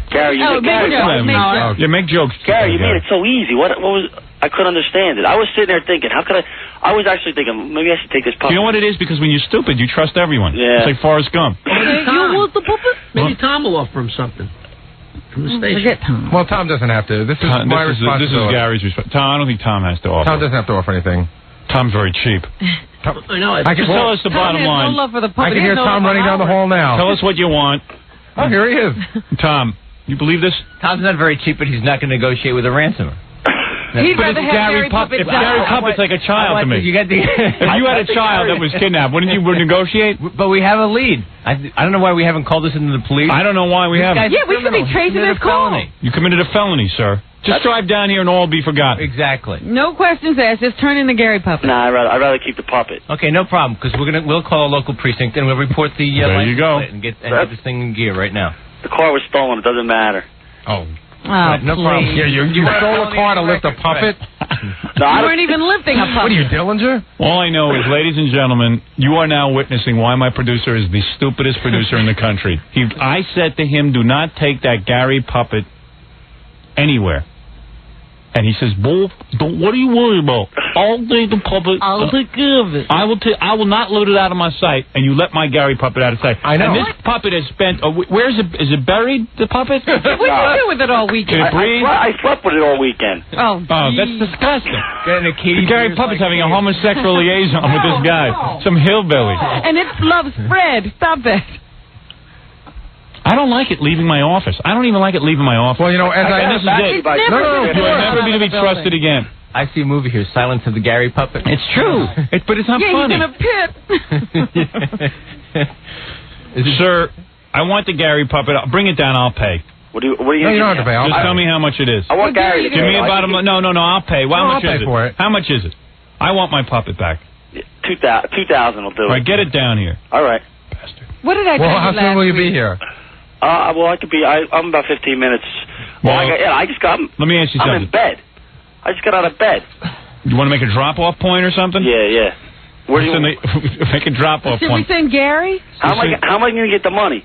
Gary, you make jokes. Gary, you made it so easy. What was... I couldn't understand it. I was sitting there thinking, how could I was actually thinking, maybe I should take this puppet. You know what it is? Because when you're stupid, you trust everyone. Yeah. It's like Forrest Gump. You want the puppet? Maybe Tom will offer him something. From the station. Forget Tom. Well, Tom doesn't have to. This is my responsibility. This is Gary's responsibility. Tom, I don't think Tom has to offer. Tom doesn't have to offer anything. Tom's very cheap. I know. Just tell us the bottom line. No love for the puppet. I can hear Tom running down the hall now. Tell us what you want. Oh, here he is. Tom, you believe this? Tom's not very cheap, but he's not going to negotiate with a ransomer. He'd rather have Gary Puppet die. Gary Puppet's like a child to me. If you had a child that was kidnapped, wouldn't you negotiate? But we have a lead. I don't know why we haven't called this into the police. I don't know why we haven't. Yeah, we should be tracing this call. You committed a felony, sir. Just drive down here and all be forgotten. Exactly. No questions asked. Just turn in the Gary Puppet. Nah, I'd rather keep the puppet. Okay, no problem. Because we'll call a local precinct and we'll report the there you go. And get this thing in gear right now. The car was stolen. It doesn't matter. Oh. Oh, no problem. Yeah, you stole a car to lift a puppet? You weren't even lifting a puppet. What are you, Dillinger? All I know is, ladies and gentlemen, you are now witnessing why my producer is the stupidest producer in the country. I said to him, do not take that Gary puppet anywhere. And he says, Bull, what are you worried about? I'll take the puppet. I'll take care of it. I will not load it out of my sight, and you let my Gary puppet out of sight. I know. And this puppet has spent... where is it? Is it buried, the puppet? What did you do with it all weekend? Did it breathe? I slept with it all weekend. Oh, that's disgusting. Getting a kitty The Gary puppet's having a homosexual liaison with this guy. Some hillbilly. And it loves Fred. Stop that. I don't like it leaving my office. I don't even like it leaving my office. Well, you know, as and this is it. Never You are never going to be trusted again. I see a movie here, Silence of the Gary Puppet. It's true. But it's not funny. He's in a pit. Sir, I want the Gary puppet. Bring it down. I'll pay. What do you No, you don't have to pay. Just tell me how much it is. I want Gary to Give me about a... No, I'll pay. Well, how much I'll is pay it? for it. How much is it? I want my puppet back. 2,000 will do All right, get it down here. All right. What did I tell Well, you how last soon will you week? be here? Well, I could be... I'm about 15 minutes. Well, I just got... Let me ask you I'm something. in bed. I just got out of bed. You want to make a drop-off point or something? Yeah. Where do you... Make a drop-off Should point. we send Gary? How am I going to get the money?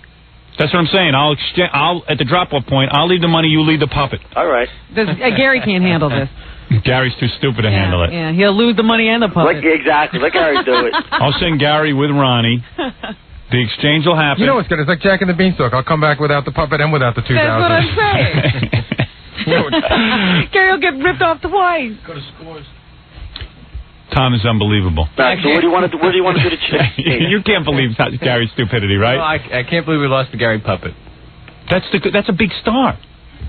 That's what I'm saying. I'll at the drop-off point, I'll leave the money, you leave the puppet. All right. Gary can't handle this. Gary's too stupid to handle it. Yeah, he'll lose the money and the puppet. Exactly. Let Gary do it. I'll send Gary with Ronnie. The exchange will happen. You know what's good? It's like Jack and the Beanstalk. I'll come back without the puppet and without the 2,000. That's what I'm saying. Gary will get ripped off twice. Go to Scores. Tom is unbelievable. Right, so where do you want to do the check? You can't believe Gary's stupidity, right? No, I can't believe we lost the Gary puppet. That's a big star.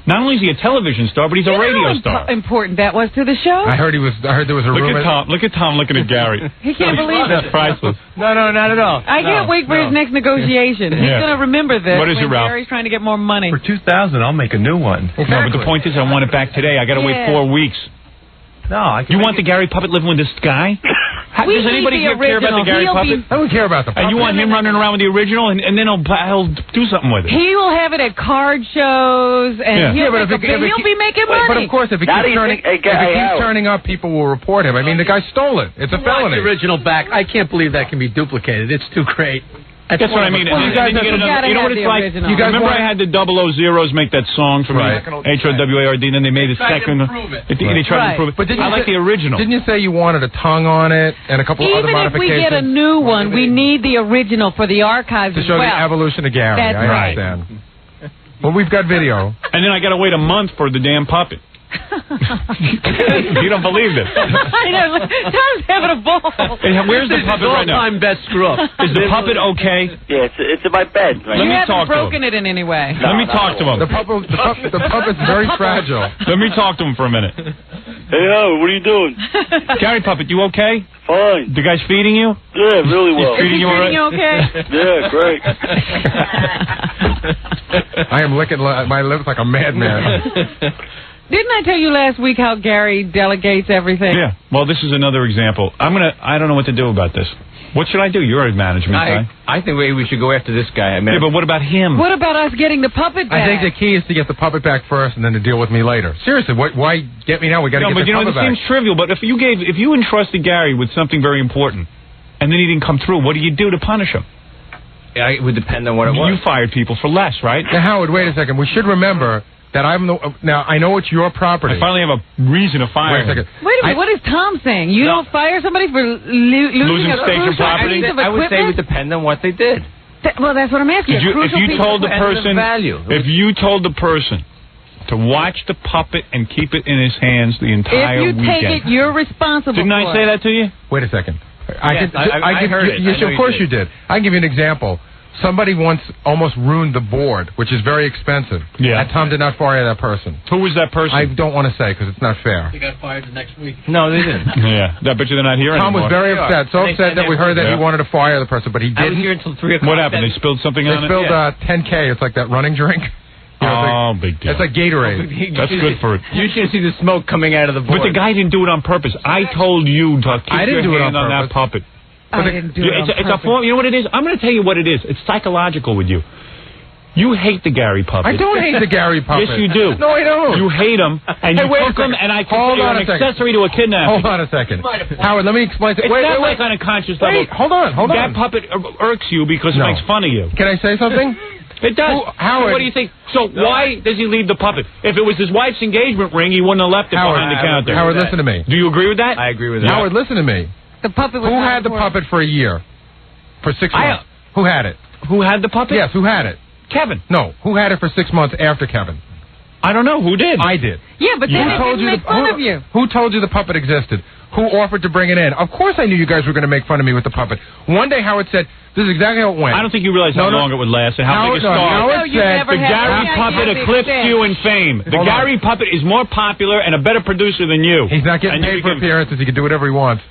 Not only is he a television star, but he's a radio star. How important that was to the show? I heard there was a rumor. Look at Tom looking at Gary. He can't believe it. That's priceless. No, not at all. I can't wait for his next negotiation. He's going to remember this. What is it, Ralph? Gary's trying to get more money. For 2,000, I'll make a new one. Exactly. No, but the point is, I want it back today. I got to wait 4 weeks. No, I can. You want the Gary puppet living with this guy? Does anybody care about the Gary puppet? I don't care about the puppet. And you want him running around with the original, and then he'll do something with it. He will have it at card shows, and he'll be making money. But of course, if he keeps turning up, people will report him. I mean, the guy stole it. It's a felony. The original back. I can't believe that can be duplicated. It's too great. That's what I mean. Well, you know what it's like? You guys remember I had the 000s make that song for me? HOWARD, and then they made a second. They tried to improve it. But I like the original. Didn't you say you wanted a tongue on it and a couple other modifications? Even if we get a new one, we need the original for the archives to show the evolution of Gary. That's I understand. Well, we've got video. And then I got to wait a month for the damn puppet. You don't believe this. I know. Tom's having a ball. Where's the puppet right now? All-time best screw up. Is the puppet okay? Yeah, it's in my bed. Right? You haven't broken it in any way. Let me talk to him. The puppet's very fragile. Let me talk to him for a minute. Hey, what are you doing? Gary puppet, you okay? Fine. The guy's feeding you? Yeah, really well. He's treating you all right? You okay? Yeah, great. I am licking my lips like a madman. Didn't I tell you last week how Gary delegates everything? Yeah. Well, this is another example. I don't know what to do about this. What should I do? You're a management guy. I think maybe we should go after this guy. Yeah, but what about him? What about us getting the puppet back? I think the key is to get the puppet back first and then to deal with me later. Seriously, why get me now? We got to get the puppet back. It seems trivial, but if you entrusted Gary with something very important and then he didn't come through, what do you do to punish him? It would depend on what it was. You fired people for less, right? Now, Howard, wait a second. We should remember that now I know it's your property. I finally have a reason to fire him. Wait a second. Wait a minute, what is Tom saying? You don't fire somebody for losing a station crucial property? piece of I would say it would equipment? depend on what they did. Well, that's what I'm asking. If you told the person, if you told the person to watch the puppet and keep it in his hands the entire weekend. If you take it, you're responsible. Didn't I say that to you? Wait a second. I heard it. Yes, of course you did. I can give you an example. Somebody once almost ruined the board, which is very expensive. Yeah. And Tom did not fire that person. Who was that person? I don't want to say because it's not fair. They got fired the next week. No, they didn't. Yeah. I bet you they're not here Tom anymore. was very upset. So upset that we heard that he wanted to fire the person, but he didn't. I was here until 3 o'clock. What happened? They spilled something on it? They spilled 10K. It's like that running drink. Big deal. It's like Gatorade. That's good for it. You should see the smoke coming out of the board. But the guy didn't do it on purpose. I told you to keep your hand on that puppet. I didn't do it on It's a form. You know what it is? I'm going to tell you what it is. It's psychological with you. You hate the Gary puppet. I don't hate the Gary puppet. Yes, you do. No, I don't. You hate him, and you took him, and I consider you an accessory to a kidnapping. Hold on a second. Howard, let me explain. It's not like on a conscious level. Hold on. That puppet irks you because it makes fun of you. Can I say something? It does. Howard. What do you think? So why does he leave the puppet? If it was his wife's engagement ring, he wouldn't have left it behind the counter. Howard, listen to me. Do you agree with that? I agree with that. Howard, listen to me. The puppet was Who had the puppet for a year? For 6 months? Who had it? Who had the puppet? Yes, who had it? Kevin. No, who had it for 6 months after Kevin? I don't know. Who did? I did. Yeah, but then they didn't make fun of you. Who told you the puppet existed? Who offered to bring it in? Of course I knew you guys were going to make fun of me with the puppet. One day Howard said, this is exactly how it went. I don't think you realize how long it would last and how big a star. Howard said the Gary puppet eclipsed you in fame. The Gary puppet is more popular and a better producer than you. He's not getting paid for appearances. He can do whatever he wants.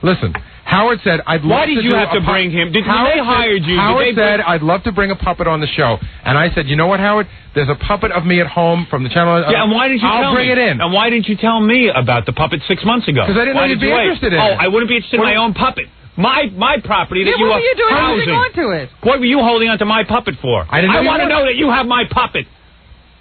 Listen, Howard said, I'd love to Why did you have to bring him? When they hired you, Howard said, I'd love to bring a puppet on the show. And I said, you know what, Howard? There's a puppet of me at home from the channel. Yeah, and why didn't you tell me? I'll bring it in. And why didn't you tell me about the puppet 6 months ago? Because I didn't know you'd be interested in it. Oh, I wouldn't be interested in my own puppet. My property that you what were you doing housing. holding on to it? What were you holding on to my puppet for? I want to know that you have my puppet.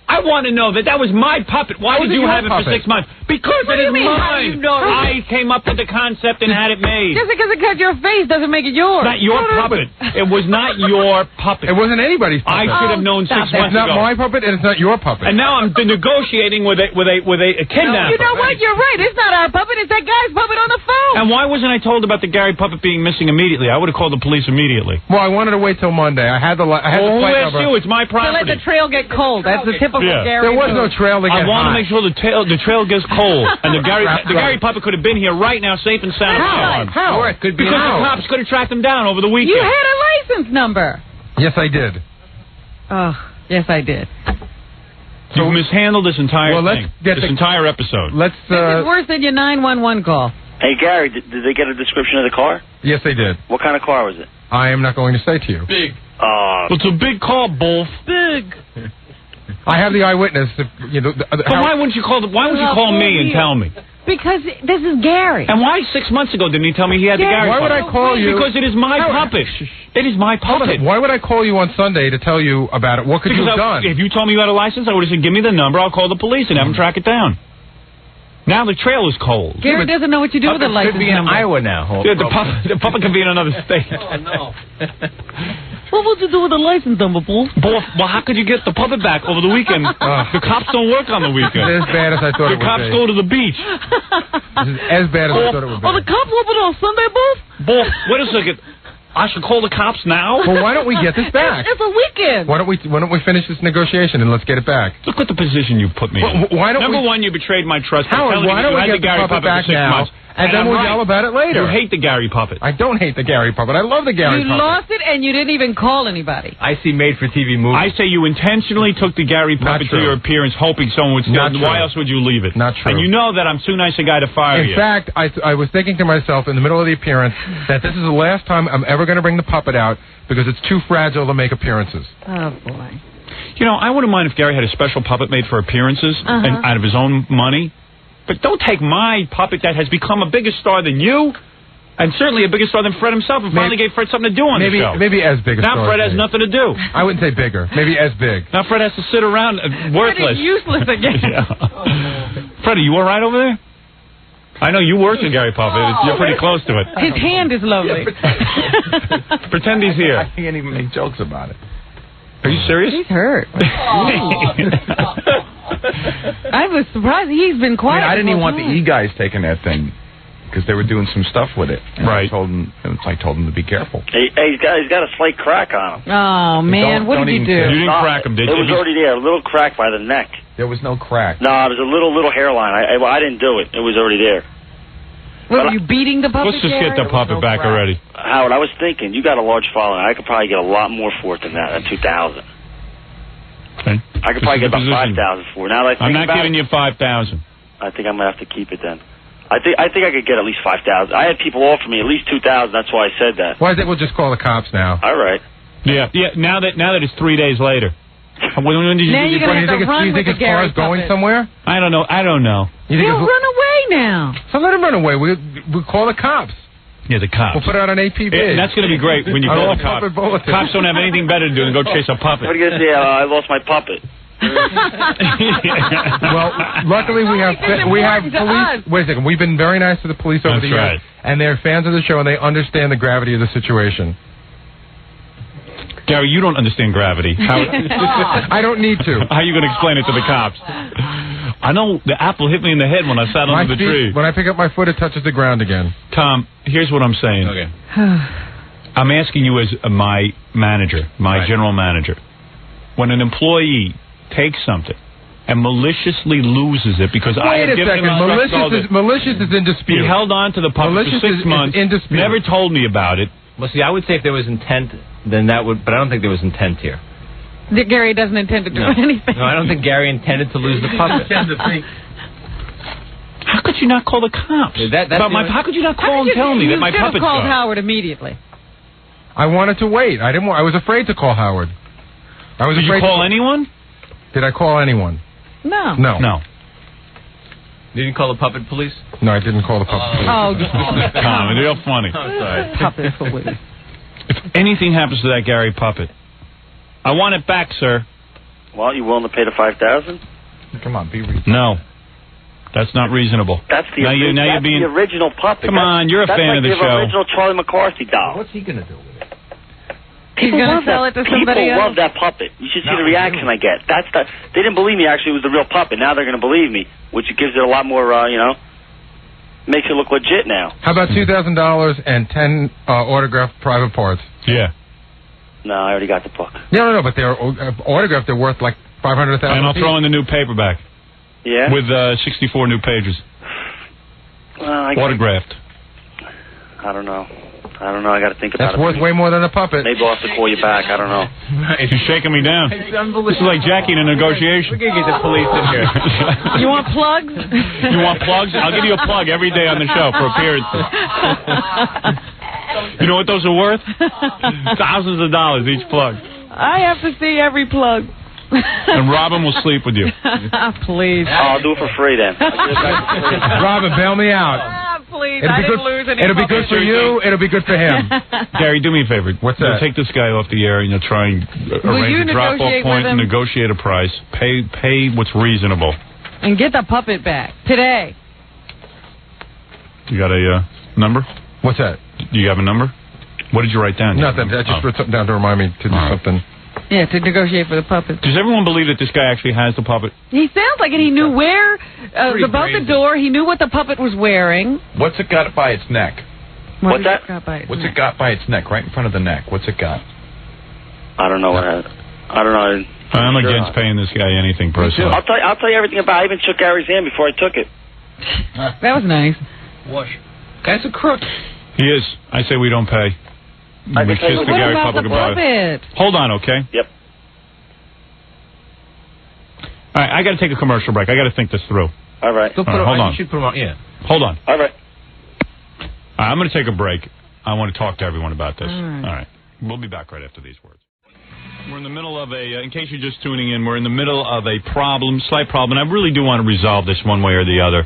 I want to know that was my puppet. Why did you have it for 6 months? Because it is mine. I came up with the concept and had it made. Just because it cut your face doesn't make it yours. Not your puppet. It was not your puppet. It wasn't anybody's puppet. I should have known 6 months ago. It's not my puppet and it's not your puppet. And now I'm negotiating with a kidnapper. You know what? You're right. It's not our puppet. It's that guy's puppet on the phone. And why wasn't I told about the Gary puppet being missing immediately? I would have called the police immediately. Well, I wanted to wait till Monday. I had the who asked you? It's my property. To let the trail get cold. That's the typical Gary. There was no trail to get I want to make sure the trail gets cold. And the Gary puppet could have been here right now, safe and sound. How? Or it could be because the cops could have tracked him down over the weekend. You had a license number. Yes, I did. Oh, yes, I did. You've mishandled this entire thing. This entire episode. This is worse than your 911 call. Hey, Gary, did they get a description of the car? Yes, they did. What kind of car was it? I am not going to say to you. Big. It's a big car, Wolf. Big. I have the eyewitness. So why wouldn't you call me and tell me? Because this is Gary. And why 6 months ago didn't he tell me he had the Gary puppet? Why would I call you? Because it is my puppet. It is my puppet. Why would I call you on Sunday to tell you about it? What could you have done? If you told me you had a license, I would have said, give me the number, I'll call the police and have them track it down. Now the trail is cold. Gary doesn't know what you do with a license number. Could be in Iowa now. Yeah, the puppet could be in another state. Oh, no. What would you do with a license number, Bull? Well, how could you get the puppet back over the weekend? The cops don't work on the weekend. It's as bad as I thought it would be. The cops go to the beach. This is as bad as I thought it would be. Oh, the cops open on Sunday, Bull? Bull, wait a second. I should call the cops now? Well, why don't we get this back? It's a weekend. Why don't we finish this negotiation and let's get it back? Look at the position you put me in. Number one, you betrayed my trust. Howard, why don't we get the puppet back now? And then we'll yell about it later. You hate the Gary puppet. I don't hate the Gary puppet. I love the Gary puppet. You lost it and you didn't even call anybody. I see made-for-TV movies. I say you intentionally took the Gary puppet to your appearance hoping someone would steal it. Why else would you leave it? Not true. And you know that I'm too nice a guy to fire you. In fact, I was thinking to myself in the middle of the appearance that this is the last time I'm ever going to bring the puppet out because it's too fragile to make appearances. Oh, boy. You know, I wouldn't mind if Gary had a special puppet made for appearances and out of his own money. But don't take my puppet that has become a bigger star than you, and certainly a bigger star than Fred himself, and finally gave Fred something to do on the show. Maybe as big a star. Now Fred has nothing to do. I wouldn't say bigger. Maybe as big. Now Fred has to sit around worthless. Fred is useless again. Fred, are you all right over there? I know you work in Gary puppet. You're pretty close to it. His hand is lovely. Pretend he's here. I can't even make jokes about it. Are you serious? He's hurt. I was surprised. He's been quiet. I didn't even want the E-guys taking that thing because they were doing some stuff with it. And I told them to be careful. Hey, he's got a slight crack on him. Oh, man. What did you do? You didn't crack him, did you? It was already there. A little crack by the neck. There was no crack. No, it was a little hairline. I didn't do it. It was already there. Were you beating the puppet? Let's just get the puppet back already. Howard, I was thinking, you got a large following. I could probably get a lot more for it than that, than 2,000. Okay. I could probably get about 5,000 for it. Now that I think I'm not giving you 5,000. I think I'm gonna have to keep it then. I think I could get at least 5,000. I had people offer me at least 2,000. That's why I said that. Well, I think we'll just call the cops now. All right. Yeah. Now that it's 3 days later. When did you now you're going to have to run with the Gary puppet. Going somewhere? I don't know. He'll run away now. So let him run away. We'll call the cops. Yeah, the cops. We'll put it out on APB. And that's going to be great when you call the cops. Cops don't have anything better to do than go chase a puppet. What are you going to say? I lost my puppet. Well, luckily we have police. Wait a second. We've been very nice to the police over the years, and they're fans of the show, and they understand the gravity of the situation. Gary, you don't understand gravity. I don't need to. How are you going to explain it to the cops? I know the apple hit me in the head when I sat under the tree. When I pick up my foot, it touches the ground again. Tom, here's what I'm saying. Okay. I'm asking you as my manager, my general manager. When an employee takes something and maliciously loses it because I have given him malicious is in dispute. He held on to the puppet for 6 months, never told me about it. Well, see, I would say if there was intent, then that would, but I don't think there was intent here. Gary doesn't intend to do anything. No, I don't think Gary intended to lose the puppet. How could you not call the cops? How could you not call and tell me that my puppet's gone? You should have called Howard immediately. I wanted to wait. I was afraid to call Howard. Did you call anyone? Did I call anyone? No. No. You didn't call the puppet police? No, I didn't call the puppet police. Oh, Tom, it's real funny. I'm sorry. Puppet police. If anything happens to that Gary puppet, I want it back, sir. Well, you willing to pay the $5,000? Come on, be reasonable. No. That's not reasonable. That's the original puppet. Come on, you're a fan of the show. That's like the original Charlie McCarthy doll. What's he going to do with it? He's going to sell it to somebody else? People love that puppet. You should see the reaction I get. They didn't believe me actually it was the real puppet. Now they're going to believe me, which gives it a lot more, makes it look legit now. How about $2,000 and 10 autographed private parts? Yeah. No, I already got the book. No, but they're autographed. They're worth like $500,000. And I'll throw in the new paperback. Yeah? With 64 new pages. Autographed. I don't know. I got to think about it. That's worth way more than a puppet. Maybe I'll have to call you back. I don't know. You're shaking me down. This is like Jackie in a negotiation. We're going to get the police in here. You want plugs? You want plugs? I'll give you a plug every day on the show for appearances. You know what those are worth? Thousands of dollars each plug. I have to see every plug. And Robin will sleep with you. Please. I'll do it for free then. Robin, bail me out. Please, I didn't lose any. It'll be good for you. It'll be good for him. Gary, do me a favor. What's that? Take this guy off the air and you'll try and arrange a drop-off point and negotiate a price. Pay what's reasonable. And get the puppet back today. You got a number? What's that? Do you have a number? What did you write down? Nothing. I just wrote something down to remind me to do something. Yeah, to negotiate for the puppet. Does everyone believe that this guy actually has the puppet? He sounds like it. He knew where, about the door. He knew what the puppet was wearing. What's it got by its neck? What's that? What's it got by its neck? Right in front of the neck. What's it got? I don't know what I don't know. I'm against paying this guy anything personally. I'll tell you everything about it. I even shook Gary's hand before I took it. That was nice. Wash. Guy's a crook. He is. I say we don't pay. We kiss the Gary puppet goodbye. Hold on, okay? Yep. All right, I got to take a commercial break. I got to think this through. All right. Hold on. You should put him on, yeah. Hold on. All right. I'm going to take a break. I want to talk to everyone about this. All right. We'll be back right after these words. We're in the middle of in case you're just tuning in, we're in the middle of a slight problem, and I really do want to resolve this one way or the other.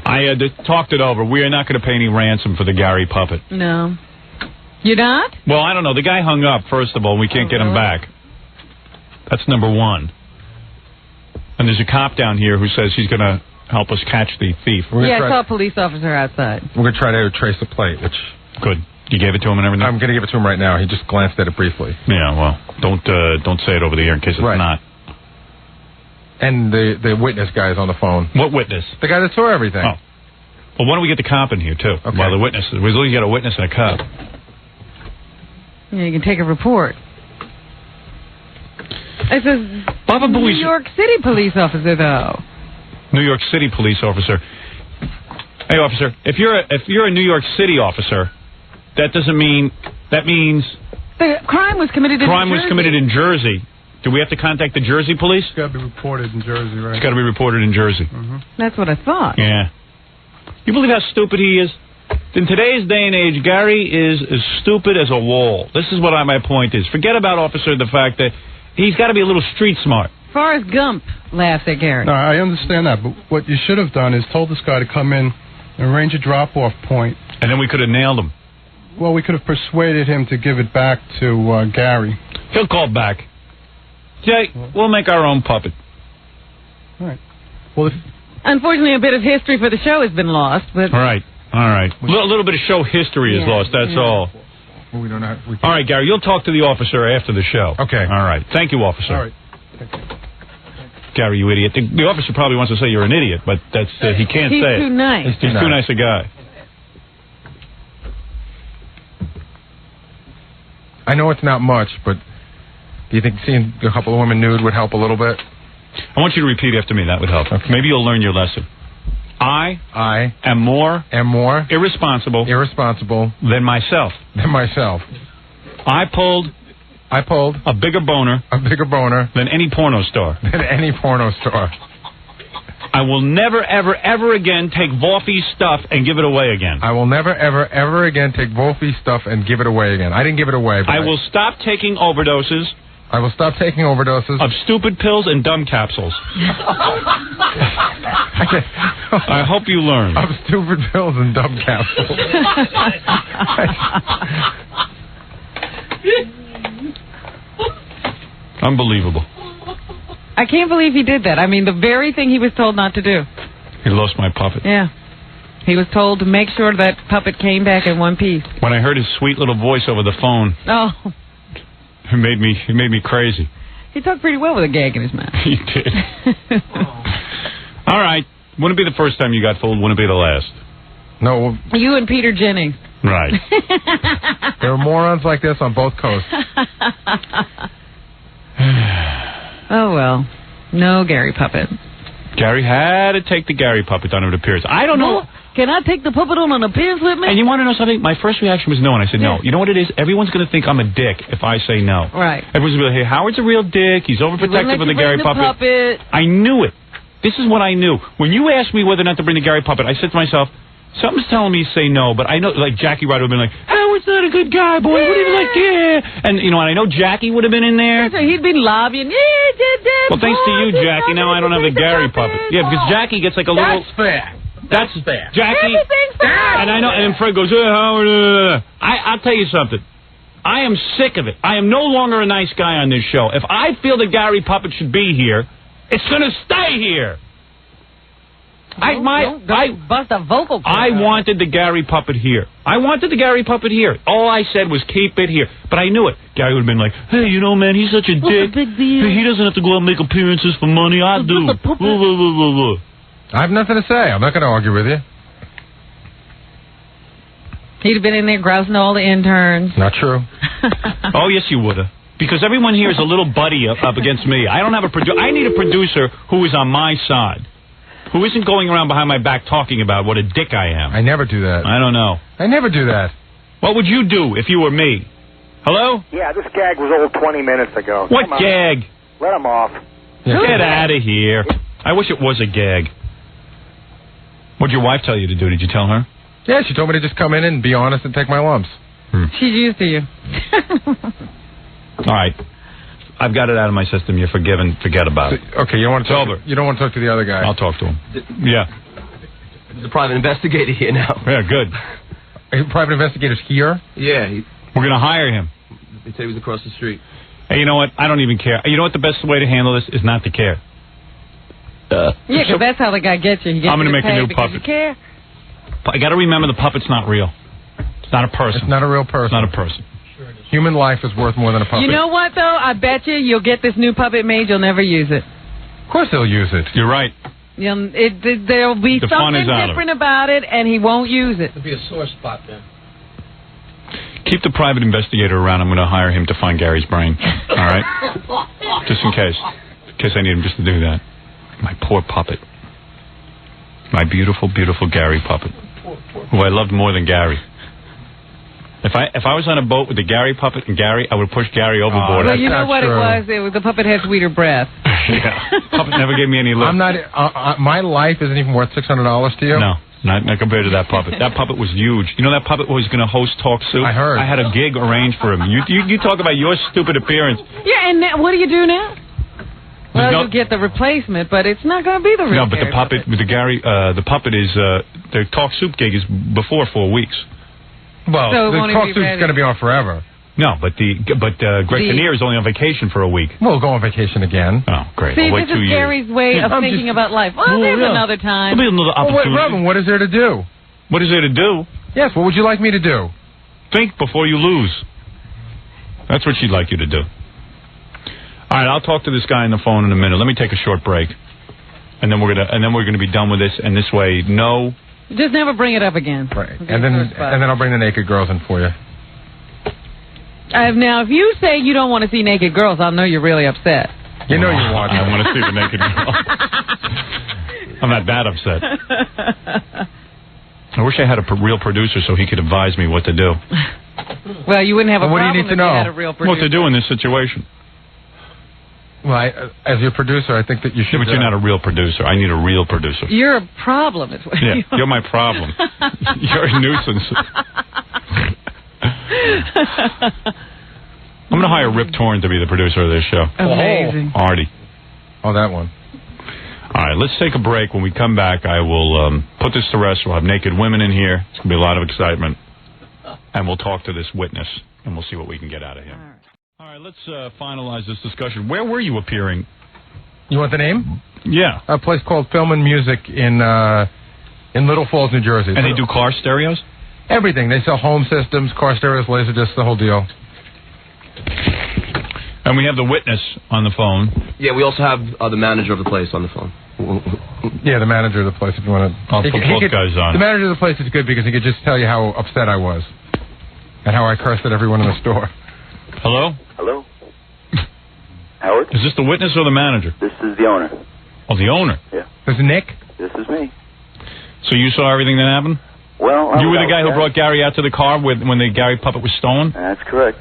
I talked it over. We are not going to pay any ransom for the Gary puppet. No. You're not? Well, I don't know. The guy hung up, first of all. We can't get him back. That's number one. And there's a cop down here who says he's going to help us catch the thief. Yeah, I saw a police officer outside. We're going to try to trace the plate, which... Good. You gave it to him and everything? I'm going to give it to him right now. He just glanced at it briefly. Yeah, well, don't say it over the air in case it's not. And the witness guy is on the phone. What witness? The guy that saw everything. Oh. Well, why don't we get the cop in here, too? Okay. While the witness... We've always got a witness and a cop. Yeah, you can take a report. It says New York City police officer, though. New York City police officer. Hey, officer, if you're a New York City officer, that means the crime was committed in Jersey. Do we have to contact the Jersey police? It's got to be reported in Jersey, right? It's got to be reported in Jersey. Mm-hmm. That's what I thought. Yeah. You believe how stupid he is? In today's day and age, Gary is as stupid as a wall. This is what my point is. Forget about officer, the fact that he's got to be a little street smart. Forrest Gump laughed at Gary. No, I understand that, but what you should have done is told this guy to come in and arrange a drop-off point. And then we could have nailed him. Well, we could have persuaded him to give it back to Gary. He'll call back. Jay, we'll make our own puppet. All right. Well, unfortunately, a bit of history for the show has been lost. But all right. A little bit of show history is lost, that's all. Well, we don't know. All right, Gary, you'll talk to the officer after the show. Okay. All right. Thank you, officer. All right. Gary, you idiot. The officer probably wants to say you're an idiot, but that's he can't say it. He's too nice. He's too nice a guy. I know it's not much, but do you think seeing a couple of women nude would help a little bit? I want you to repeat after me. That would help. Okay. Maybe you'll learn your lesson. I am more irresponsible than myself. I pulled a bigger boner than any porno star. I will never, ever, ever again take Wolfie's stuff and give it away again. I will never, ever, ever again take Wolfie's stuff and give it away again. I didn't give it away. But I will stop taking overdoses. I will stop taking overdoses of stupid pills and dumb capsules. I hope you learn. Of stupid pills and dumb capsules. Unbelievable. I can't believe he did that. I mean, the very thing he was told not to do. He lost my puppet. Yeah. He was told to make sure that puppet came back in one piece. When I heard his sweet little voice over the phone, it made me crazy. He talked pretty well with a gag in his mouth. He did. All right. Wouldn't it be the first time you got fooled? Wouldn't it be the last? No. You and Peter Jennings. Right. There are morons like this on both coasts. Oh, well. No Gary puppet. Gary had to take the Gary puppet on an appearance. I don't know. Can I take the puppet on an appearance with me? And you want to know something? My first reaction was no, and I said no. You know what it is? Everyone's going to think I'm a dick if I say no. Right. Everyone's going to be like, hey, Howard's a real dick. He's overprotective of the Gary puppet. I knew it. This is what I knew. When you asked me whether or not to bring the Gary puppet, I said to myself, something's telling me to say no, but I know, like, Jackie Ryder would have been like, Howard's not a good guy, boy. What do you like, And, you know, and I know Jackie would have been in there. He'd been lobbying. Well, thanks to you, Jackie, now I don't have the Gary puppet. Yeah, because Jackie gets like a little... That's fair. That's fair. Jackie... And I know, and Fred goes, Howard... I'll tell you something. I am sick of it. I am no longer a nice guy on this show. If I feel the Gary puppet should be here, it's going to stay here. Don't bust a vocal cord. I wanted the Gary puppet here. All I said was keep it here. But I knew it. Gary would have been like, hey, you know, man, he's such a dick. Big deal? He doesn't have to go out and make appearances for money. I do. I have nothing to say. I'm not going to argue with you. He'd have been in there grousing all the interns. Not true. Oh, yes, you would have. Because everyone here is a little buddy up against me. I don't have a producer. I need a producer who is on my side. Who isn't going around behind my back talking about what a dick I am. I never do that. I don't know. I never do that. What would you do if you were me? Hello? Yeah, this gag was old 20 minutes ago. What gag? Let him off. Get out of here. I wish it was a gag. What'd your wife tell you to do? Did you tell her? Yeah, she told me to just come in and be honest and take my lumps. She's used to you. All right. I've got it out of my system. You're forgiven. Forget about it. Okay, you don't want to talk. You don't want to talk to the other guy. I'll talk to him. Yeah. There's a private investigator here now. Yeah, good. Private investigator's here? Yeah. We're going to hire him. They said he was across the street. Hey, you know what? I don't even care. You know what the best way to handle this is not to care. Yeah, because that's how the guy gets you. I'm going to make a new puppet. You care. I got to remember the puppet's not real. It's not a person. It's not a real person. It's not a person. Human life is worth more than a puppet. You know what, though? I bet you'll get this new puppet made. You'll never use it. Of course they'll use it. You're right. There'll be something different about it, and he won't use it. It'll be a sore spot then. Keep the private investigator around. I'm going to hire him to find Gary's brain. All right? Just in case. In case I need him just to do that. My poor puppet. My beautiful, beautiful Gary puppet. Who I loved more than Gary. If I was on a boat with the Gary puppet and Gary, I would push Gary overboard. Well, you know what it was? The puppet had sweeter breath. Yeah. Puppet never gave me any love. I'm not. My life isn't even worth $600 to you. No, not compared to that puppet. That puppet was huge. You know that puppet was going to host Talk Soup? I heard. I had a gig arranged for him. You talk about your stupid appearance. Yeah, and what do you do now? Well, you'll get the replacement, but it's not going to be the real. No, but the puppet with the Gary, the puppet is the Talk Soup gig is before 4 weeks. Well, So it the won't cross even be suit's going to be on forever. No, but Greg Kinnear is only on vacation for a week. We'll go on vacation again. Oh, great. See, We'll wait this 2 is years. Gary's way of thinking about life. Well, there's another time. There'll be another opportunity. Robin, what is there to do? What is there to do? Yes, what would you like me to do? Think before you lose. That's what she'd like you to do. All right, I'll talk to this guy on the phone in a minute. Let me take a short break, and then we're gonna be done with this. And this way, no. Just never bring it up again. Right, and then I'll bring the naked girls in for you. Now, if you say you don't want to see naked girls, I'll know you're really upset. You know you want. I don't want to see the naked girl. I'm not that upset. I wish I had a real producer so he could advise me what to do. Well, you wouldn't have a What do problem you need to if know? you had a real producer. What to do in this situation. Well, as your producer, I think that you should. But you're not a real producer. I need a real producer. You're a problem. Is what Yeah, you're my problem. You're a nuisance. I'm going to hire Rip Torn to be the producer of this show. Amazing. Artie. Oh, that one. All right, let's take a break. When we come back, I will put this to rest. We'll have naked women in here. It's going to be a lot of excitement. And we'll talk to this witness, and we'll see what we can get out of him. All right, let's finalize this discussion. Where were you appearing? You want the name? Yeah. A place called Film and Music in Little Falls, New Jersey. And they do car stereos? Everything. They sell home systems, car stereos, laserdiscs, the whole deal. And we have the witness on the phone. Yeah, we also have the manager of the place on the phone. Yeah, the manager of the place, if you want to. I'll put both guys on. The manager of the place is good because he could just tell you how upset I was and how I cursed at everyone in the store. Hello? Hello? Howard? Is this the witness or the manager? This is the owner. Oh, the owner? Yeah. This is Nick? This is me. So you saw everything that happened? Well, you were the guy who brought Gary out to the car when the Gary puppet was stolen? That's correct.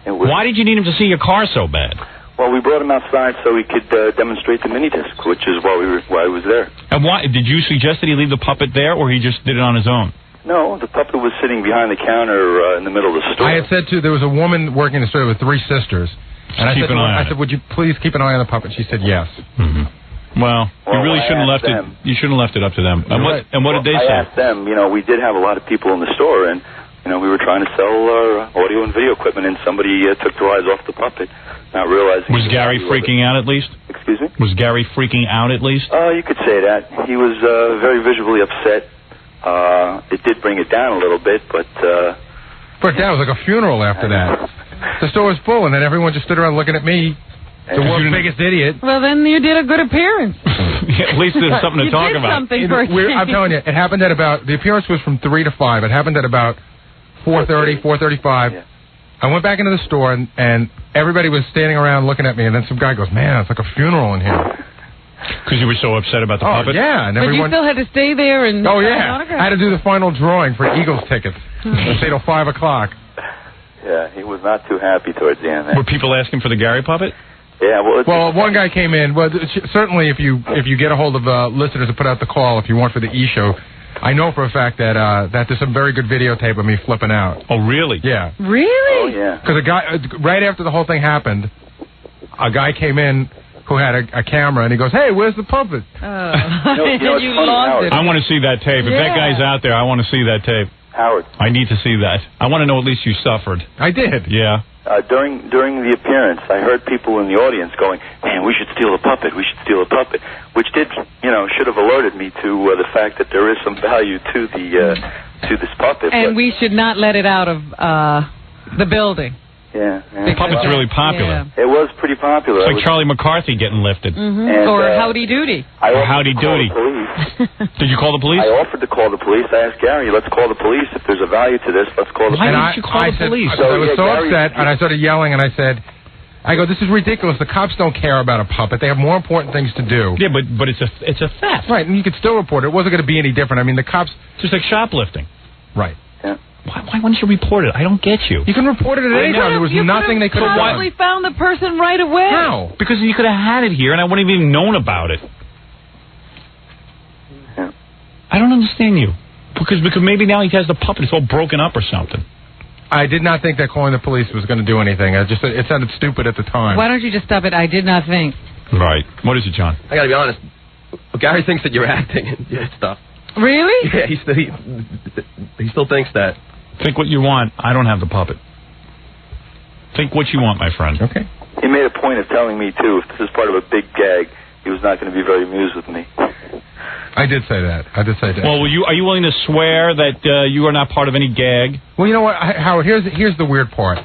Why did you need him to see your car so bad? Well, we brought him outside so he could demonstrate the mini disc, which is why he was there. And why did you suggest that he leave the puppet there, or he just did it on his own? No, the puppet was sitting behind the counter in the middle of the store. I had said there was a woman working in the store with 3 sisters, and I said, would you please keep an eye on the puppet? She said yes. Mm-hmm. Well, you really shouldn't have left it. You shouldn't have left it up to them. And what did they say? I asked them. We did have a lot of people in the store, and we were trying to sell audio and video equipment, and somebody took their eyes off the puppet, not realizing. Was Gary freaking out at least? Excuse me? Was Gary freaking out at least? You could say that. He was very visually upset. It did bring it down a little bit, but... But that was like a funeral after that. The store was full, and then everyone just stood around looking at me, the world's biggest idiot. Well, then you did a good appearance. Yeah, at least there's something to talk about. I'm telling you, it happened at about... The appearance was from 3 to 5. It happened at about 4:30, 4:35. Yeah. I went back into the store, and everybody was standing around looking at me, and then some guy goes, man, it's like a funeral in here. Because you were so upset about the puppet? Yeah. And but you still had to stay there and... Oh, yeah. I had to do the final drawing for Eagles tickets. Stay till 5 o'clock. Yeah, he was not too happy towards the end there. Were people asking for the Gary puppet? Yeah, well, one guy came in. Well, certainly if you get a hold of listeners to put out the call, if you want for the E-show, I know for a fact that there's some very good videotape of me flipping out. Oh, really? Yeah. Really? Oh, yeah. Because a guy, right after the whole thing happened, a guy came in who had a camera, and he goes, hey, where's the puppet? You lost it. I want to see that tape. If that guy's out there, I want to see that tape. Howard. I need to see that. I want to know at least you suffered. I did. Yeah. During the appearance, I heard people in the audience going, man, we should steal the puppet, we should steal the puppet, which should have alerted me to the fact that there is some value to this puppet. And we should not let it out of the building. Yeah. The puppet's really popular. Yeah. It was pretty popular. It's like Charlie McCarthy getting lifted. Mm-hmm. Or Howdy Doody. Or Howdy Doody. Did you call the police? I offered to call the police. I asked Gary, let's call the police. If there's a value to this, let's call the police. Why didn't you call the police? I was so upset, and I started yelling, and I said, this is ridiculous. The cops don't care about a puppet. They have more important things to do. Yeah, but it's a theft. Right, and you could still report it. It wasn't going to be any different. I mean, the cops... Just like shoplifting. Right. Yeah. Why wouldn't you report it? I don't get you. You can report it at any time. There was nothing they could have done. You probably found the person right away. How? Because you could have had it here, and I wouldn't have even known about it. Yeah. I don't understand you. Because maybe now he has the puppet. It's all broken up or something. I did not think that calling the police was going to do anything. It sounded stupid at the time. Why don't you just stop it? I did not think. Right. What is it, John? I got to be honest. Gary thinks that you're acting and stuff. Really? Yeah, he still thinks that. Think what you want. I don't have the puppet. Think what you want, my friend. Okay. He made a point of telling me, too, if this is part of a big gag, he was not going to be very amused with me. I did say that. Well, are you willing to swear that you are not part of any gag? Well, you know what, Howard, here's the weird part.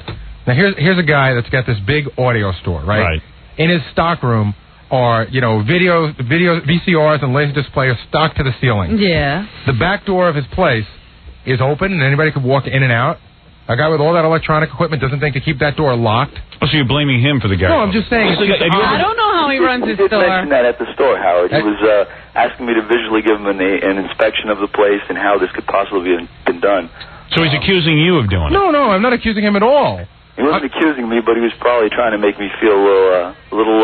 Now, here's a guy that's got this big audio store, right? Right. In his stock room are, video VCRs and laser displays stocked to the ceiling. Yeah. The back door of his place is open, and anybody could walk in and out. A guy with all that electronic equipment doesn't think to keep that door locked. Oh, so you're blaming him for the Gary? No, I'm just saying. I don't know how he runs his He did store. mention that at the store, Howard. He was asking me to visually give him an inspection of the place and how this could possibly have been done. So he's accusing you of doing it? No, I'm not accusing him at all. He wasn't accusing me, but he was probably trying to make me feel a little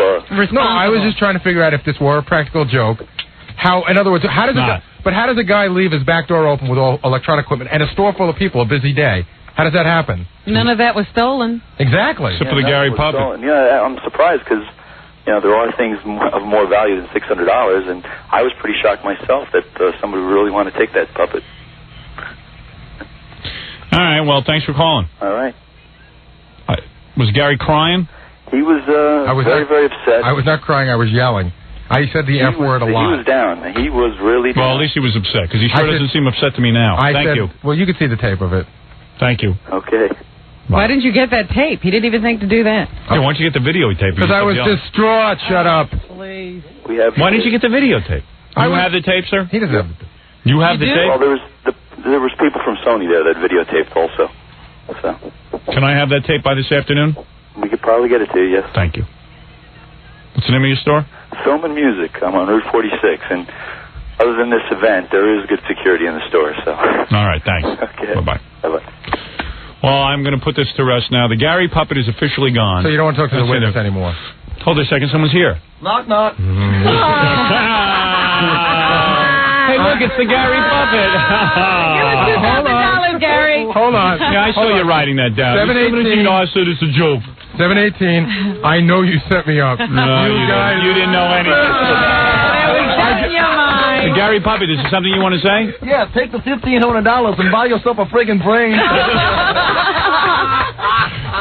No, I was just trying to figure out if this were a practical joke. In other words, how does a guy leave his back door open with all electronic equipment and a store full of people, a busy day? How does that happen? None of that was stolen. Exactly. Except for the Gary puppet. Yeah, I'm surprised because, there are things of more value than $600, and I was pretty shocked myself that somebody would really want to take that puppet. All right, well, thanks for calling. All right. Was Gary crying? He was very upset. I was not crying, I was yelling. I said the F word a lot. He was down. He was really down. Well, at least he was upset, because he doesn't seem upset to me now. Thank you. Well, you can see the tape of it. Thank you. Okay. Why didn't you get that tape? He didn't even think to do that. Yeah, why don't you get the videotape? Because I was distraught. Shut up. Please. Why didn't you get the videotape? You have the tape, sir? He doesn't have the tape. You have the tape? Well, there was people from Sony there that videotaped also. So. Can I have that tape by this afternoon? We could probably get it to you, yes. Thank you. What's the name of your store? Film and Music. I'm on Route 46, and other than this event, there is good security in the store. So. All right, thanks. Okay. Bye-bye. Bye-bye. Well, I'm going to put this to rest now. The Gary puppet is officially gone. So you don't want to talk to the witness anymore? Hold on a second. Someone's here. Knock, knock. Hey, look, it's the Gary puppet. Give us $2,000, Gary. Hold on. Yeah, I saw you writing that down. 718. I said it's a joke. 718. I know you set me up. No, you didn't know anything. The Gary puppet, is there something you want to say? Yeah, take the $1,500 and buy yourself a friggin' brain.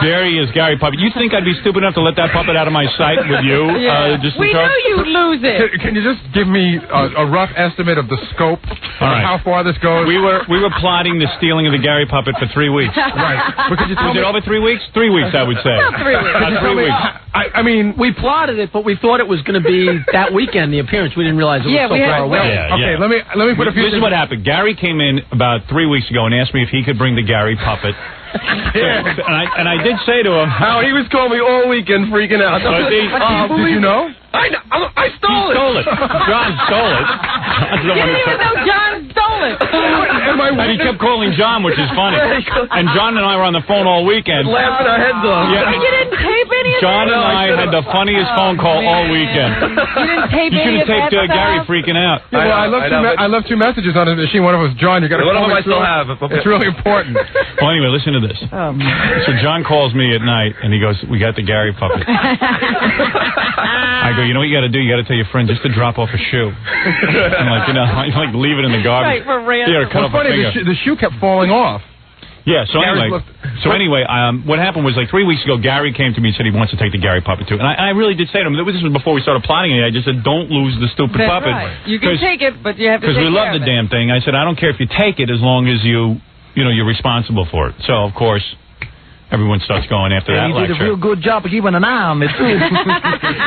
There he is, Gary puppet. You think I'd be stupid enough to let that puppet out of my sight with you? Yeah. We knew you'd lose it. Can you just give me a rough estimate of the scope of how far this goes? We were plotting the stealing of the Gary puppet for 3 weeks. Right. But could you tell Was it over 3 weeks? 3 weeks, I would say. About 3 weeks. About 3 weeks. I mean, we plotted it, but we thought it was going to be that weekend, the appearance. We didn't realize it was so far away. Okay, let me put a few This is what happened. Gary came in about 3 weeks ago and asked me if he could bring the Gary puppet. And I did say to him, Howard, he was calling me all weekend freaking out. Did you know? I stole it. John stole it. You didn't even know John stole it. And he kept calling John, which is funny. And John and I were on the phone all weekend. Laughing our heads off. Yeah. You didn't tape any of John that? and I had the funniest phone call all weekend. You didn't tape You should any have of taped that Gary stuff? freaking out. Yeah, well, I left 2 messages on his machine. One of them was John. You got to One of call them me I still through. have. It's really important. Well, anyway, listen to this. Oh, man. So John calls me at night, and he goes, we got the Gary puppet. I go, you know what you got to do? You got to tell your friend just to drop off a shoe. I'm like, leave it in the garbage. Right, for real. Yeah, cut off a funny, finger. the shoe kept falling off. Yeah, so anyway, what happened was, like, 3 weeks ago, Gary came to me and said he wants to take the Gary puppet too. And I really did say to him, this was before we started plotting it, I just said, don't lose the stupid That's puppet. right. You can take it, but you have to take Because we care love of the it. damn thing. I said, I don't care if you take it as long as you're responsible for it. So, of course, everyone starts going after that You did a real good job of keeping an eye on me, too.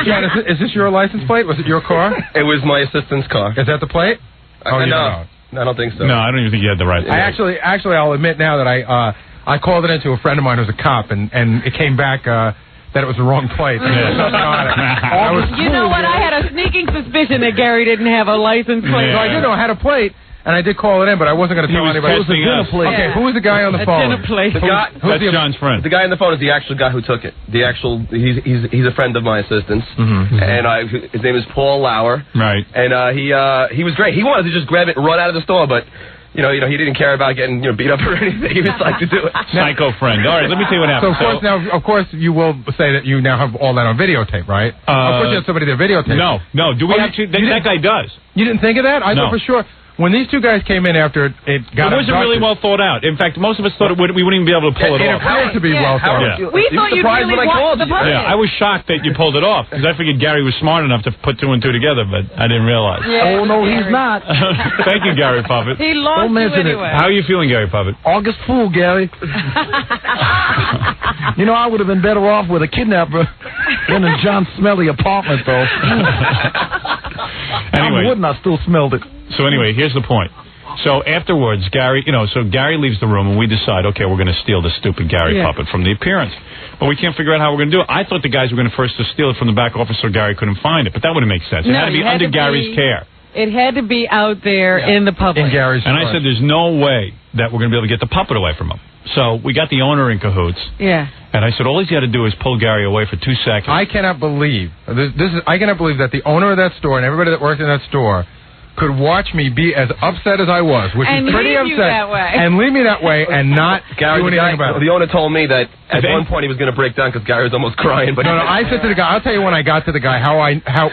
John, is this your license plate? Was it your car? It was my assistant's car. Is that the plate? Oh, you don't. No, I don't think so. No, I don't even think you had the right. I actually, I'll admit now that I called it into a friend of mine who's a cop, and it came back that it was the wrong plate. You know what? I had a sneaking suspicion that Gary didn't have a license plate. So I did know I had a plate, and I did call it in, but I wasn't going to tell anybody. Okay, who was the guy on the phone? That's John's friend. The guy on the phone is the actual guy who took it. He's a friend of my assistant's, and his name is Paul Lauer. Right. And he was great. He wanted to just grab it and run out of the store, but he didn't care about getting beat up or anything. He was like to do it. Psycho friend. All right, let me tell you what happened. So of course, you will say that you now have all that on videotape, right? Of course, you have somebody to videotape. No. Do we have to? That guy does. You didn't think of that? I thought for sure. when these two guys came in after it got It wasn't really well thought out. In fact, most of us thought we wouldn't even be able to pull it off. It appeared to be well thought out. We thought you'd really watch the puppet. Yeah, I was shocked that you pulled it off, because I figured Gary was smart enough to put 2 and 2 together, but I didn't realize. Yeah, oh, no, he's not. Thank you, Gary Puppet. He lost you anyway. How are you feeling, Gary Puppet? August Fool, Gary. You know, I would have been better off with a kidnapper than in John's smelly apartment, though. Anyway, wouldn't I still smelled it? So anyway, here's the point. So afterwards, Gary leaves the room, and we decide, okay, we're going to steal the stupid Gary Puppet from the appearance. But we can't figure out how we're going to do it. I thought the guys were going to first steal it from the back office so Gary couldn't find it, but that wouldn't make sense. It had to be under Gary's care. It had to be out there in the public. In Gary's And I said, there's no way that we're going to be able to get the puppet away from him. So we got the owner in cahoots. Yeah. And I said, all he's got to do is pull Gary away for 2 seconds. I cannot believe I cannot believe that the owner of that store and everybody that worked in that store could watch me be as upset as I was, which and is pretty leave upset, you that way. and leave me that way and not Gary, do anything about it. The owner told me that at one point he was going to break down because Gary was almost crying. But no, I said to the guy, I'll tell you when I got to the guy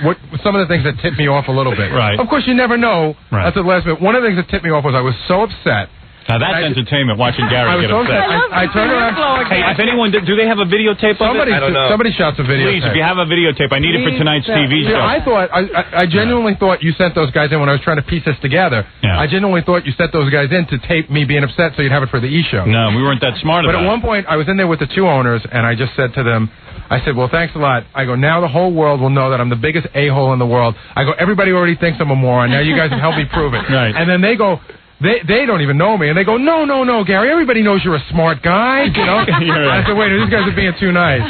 what some of the things that tipped me off a little bit. Right. Of course, you never know. Right. That's the last minute. One of the things that tipped me off was I was so upset. Now that's entertainment, watching Gary get upset. I turned around. Hey, if anyone, do they have a videotape of it? I don't know. Somebody shot some videotape. Please, if you have a videotape, I need it for tonight's TV show. I thought, I genuinely thought you sent those guys in when I was trying to piece this together. Yeah. I genuinely thought you sent those guys in to tape me being upset so you'd have it for the E-show. No, we weren't that smart about it. But at one point, I was in there with the 2 owners, and I just said to them, I said, well, thanks a lot. I go, now the whole world will know that I'm the biggest a-hole in the world. I go, everybody already thinks I'm a moron. Now you guys have helped me prove it. Right. And then they go, they don't even know me, and they go, no, Gary, everybody knows you're a smart guy, you know? Right. I said, wait, these guys are being too nice.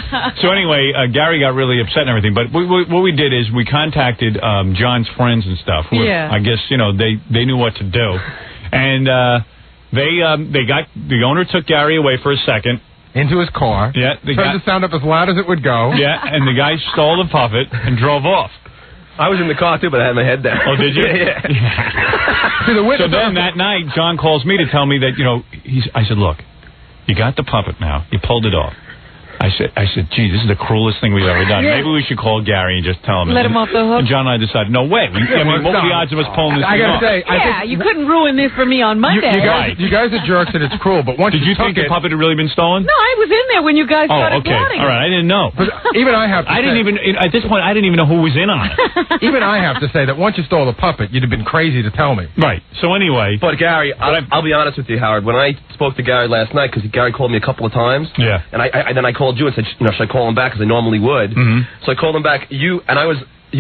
So anyway, Gary got really upset and everything, but what we did is we contacted John's friends and stuff. Who I guess, they knew what to do. And the owner took Gary away for a second. Into his car. Yeah. Turned the sound up as loud as it would go. Yeah, and the guy stole the puppet and drove off. I was in the car, too, but I had my head down. Oh, did you? Yeah. So then that night, John calls me to tell me that, I said, look, you got the puppet now. You pulled it off. I said, gee, this is the cruelest thing we've ever done. Yeah. Maybe we should call Gary and just tell him. Let him off the hook. And John and I decided, no way. What were the odds of us pulling this thing off? I gotta say, you couldn't ruin this for me on Monday. You guys are jerks and it's cruel, but once Did you think the puppet had really been stolen? No, I was in there when you guys started plotting. All right, I didn't know. But even I have to at this point, I didn't even know who was in on it. Even I have to say that once you stole the puppet, you'd have been crazy to tell me. Right. So anyway. But Gary, I'll be honest with you, Howard. When I spoke to Gary last night, because Gary called me a couple of times. Yeah. And then I called you and said, should I call him back, because I normally would. Mm-hmm. So I called him back. You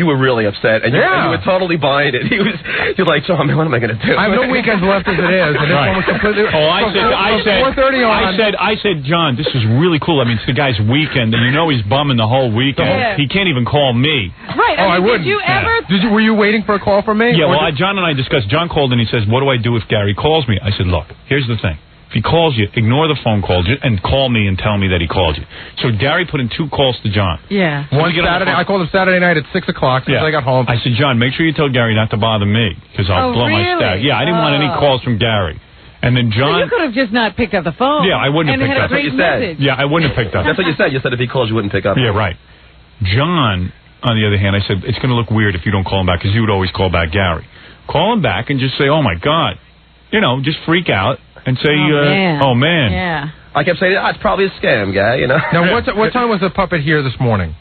were really upset, and you were totally buying it. You're like, John, man, what am I going to do? I have no weekends left as it is, and this one was completely. Oh, I said, John, this is really cool. I mean, it's the guy's weekend, and he's bumming the whole weekend. Yeah. He can't even call me. Right. I wouldn't. Did you ever? Were you waiting for a call from me? Yeah. Well, John and I discussed. John called and he says, "What do I do if Gary calls me?" I said, "Look, here's the thing. If he calls you, ignore the phone calls and call me and tell me that he called you." So Gary put in 2 calls to John. Yeah. One Saturday. I called him Saturday night at 6 o'clock since I got home. I said, John, make sure you tell Gary not to bother me because I'll blow my stack. Yeah, I didn't want any calls from Gary. And then John... So you could have just not picked up the phone. Yeah, I wouldn't have picked up. That's what you said. Yeah, I wouldn't have picked up. That's what you said. You said if he calls, you wouldn't pick up. Yeah, right. John, on the other hand, I said, it's going to look weird if you don't call him back because he would always call back Gary. Call him back and just say, oh, my God. Just freak out and say, oh, man. Yeah. I kept saying, it's probably a scam, guy, Now, what time was the puppet here this morning?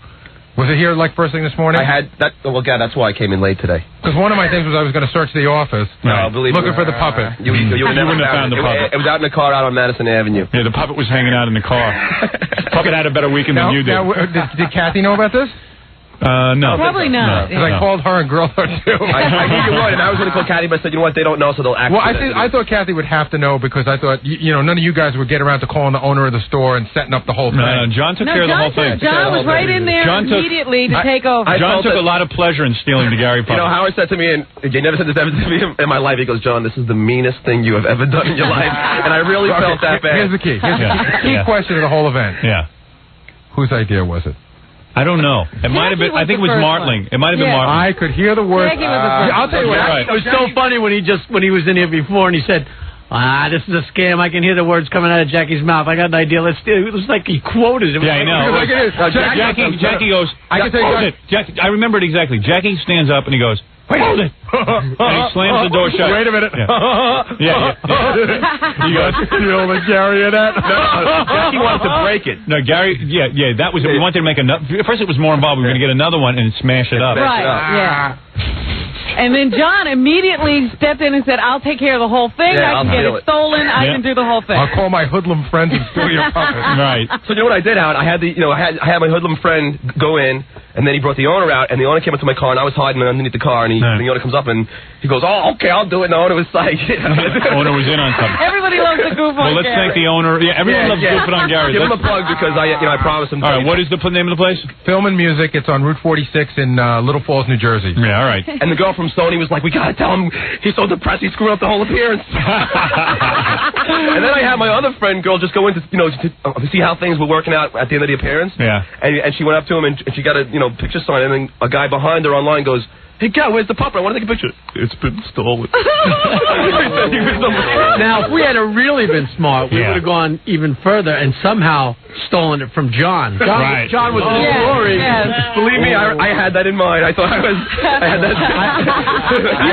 Was it here like first thing this morning? I had that. Well, God, that's why I came in late today. Because one of my things was I was going to search the office, looking for the puppet. You wouldn't have found the puppet. It was out in the car out on Madison Avenue. Yeah, the puppet was hanging out in the car. Puppet had a better weekend than you did. Now, did Kathy know about this? No. Probably not. Because I called her and grilled her, too. I knew you would, and I was going to call Kathy, but I said, you know what, they don't know, so they'll act. Well, I thought Kathy would have to know because I thought, none of you guys would get around to calling the owner of the store and setting up the whole thing. No, John took care of the whole thing. John was right in there immediately to take over. John took a lot of pleasure in stealing the Gary puppet. Howard said to me, and he never said this ever to me in my life, he goes, John, this is the meanest thing you have ever done in your life. And I really felt that bad. Here's the key. Key question of the whole event. Yeah. Whose idea was it? I don't know. It might have been. I think it was Martling. It might have been Martling. I could hear the words. I'll tell you what. It was so funny when he was in here before and he said, this is a scam. I can hear the words coming out of Jackie's mouth. I got an idea. Let's do it. It was like he quoted him. Yeah, I know. Jackie goes. I remember it exactly. Jackie stands up and he goes, hold it. And he slams the door shut. Wait a minute. Yeah. You got to steal the Gary of that? Jackie wanted to break it. No, Gary, that was it. We wanted to make another. First it was more involved. We were going to get another one and smash it up. Right, yeah. And then John immediately stepped in and said, I'll take care of the whole thing. I can get it stolen. I can do the whole thing. I'll call my hoodlum friends and steal your puppet. Right. So you know what I did, Howard? I had I had my hoodlum friend go in, and then he brought the owner out, and the owner came up to my car, and I was hiding underneath the car, and the owner comes up, and he goes, oh, okay, I'll do it. And the owner was like... The owner was in on something. Everybody loves the goof on Well, let's thank the owner. Yeah, everyone loves goofing on Gary. Give him a plug because I promised him. All right, what is the name of the place? Film and Music. It's on Route 46 in Little Falls, New Jersey. Yeah, all right. And the girl from Sony was like, we got to tell him he's so depressed he screwed up the whole appearance. And then I had my other friend girl just go in to see how things were working out at the end of the appearance. Yeah. And she went up to him and she got a picture sign, and then a guy behind her online goes, hey, Gal, where's the puppet? I want to take a picture. It's been stolen. Now, if we had really been smart, we would have gone even further and somehow stolen it from John. John was in the story. Yes. Believe me, I had that in mind. I thought I had that.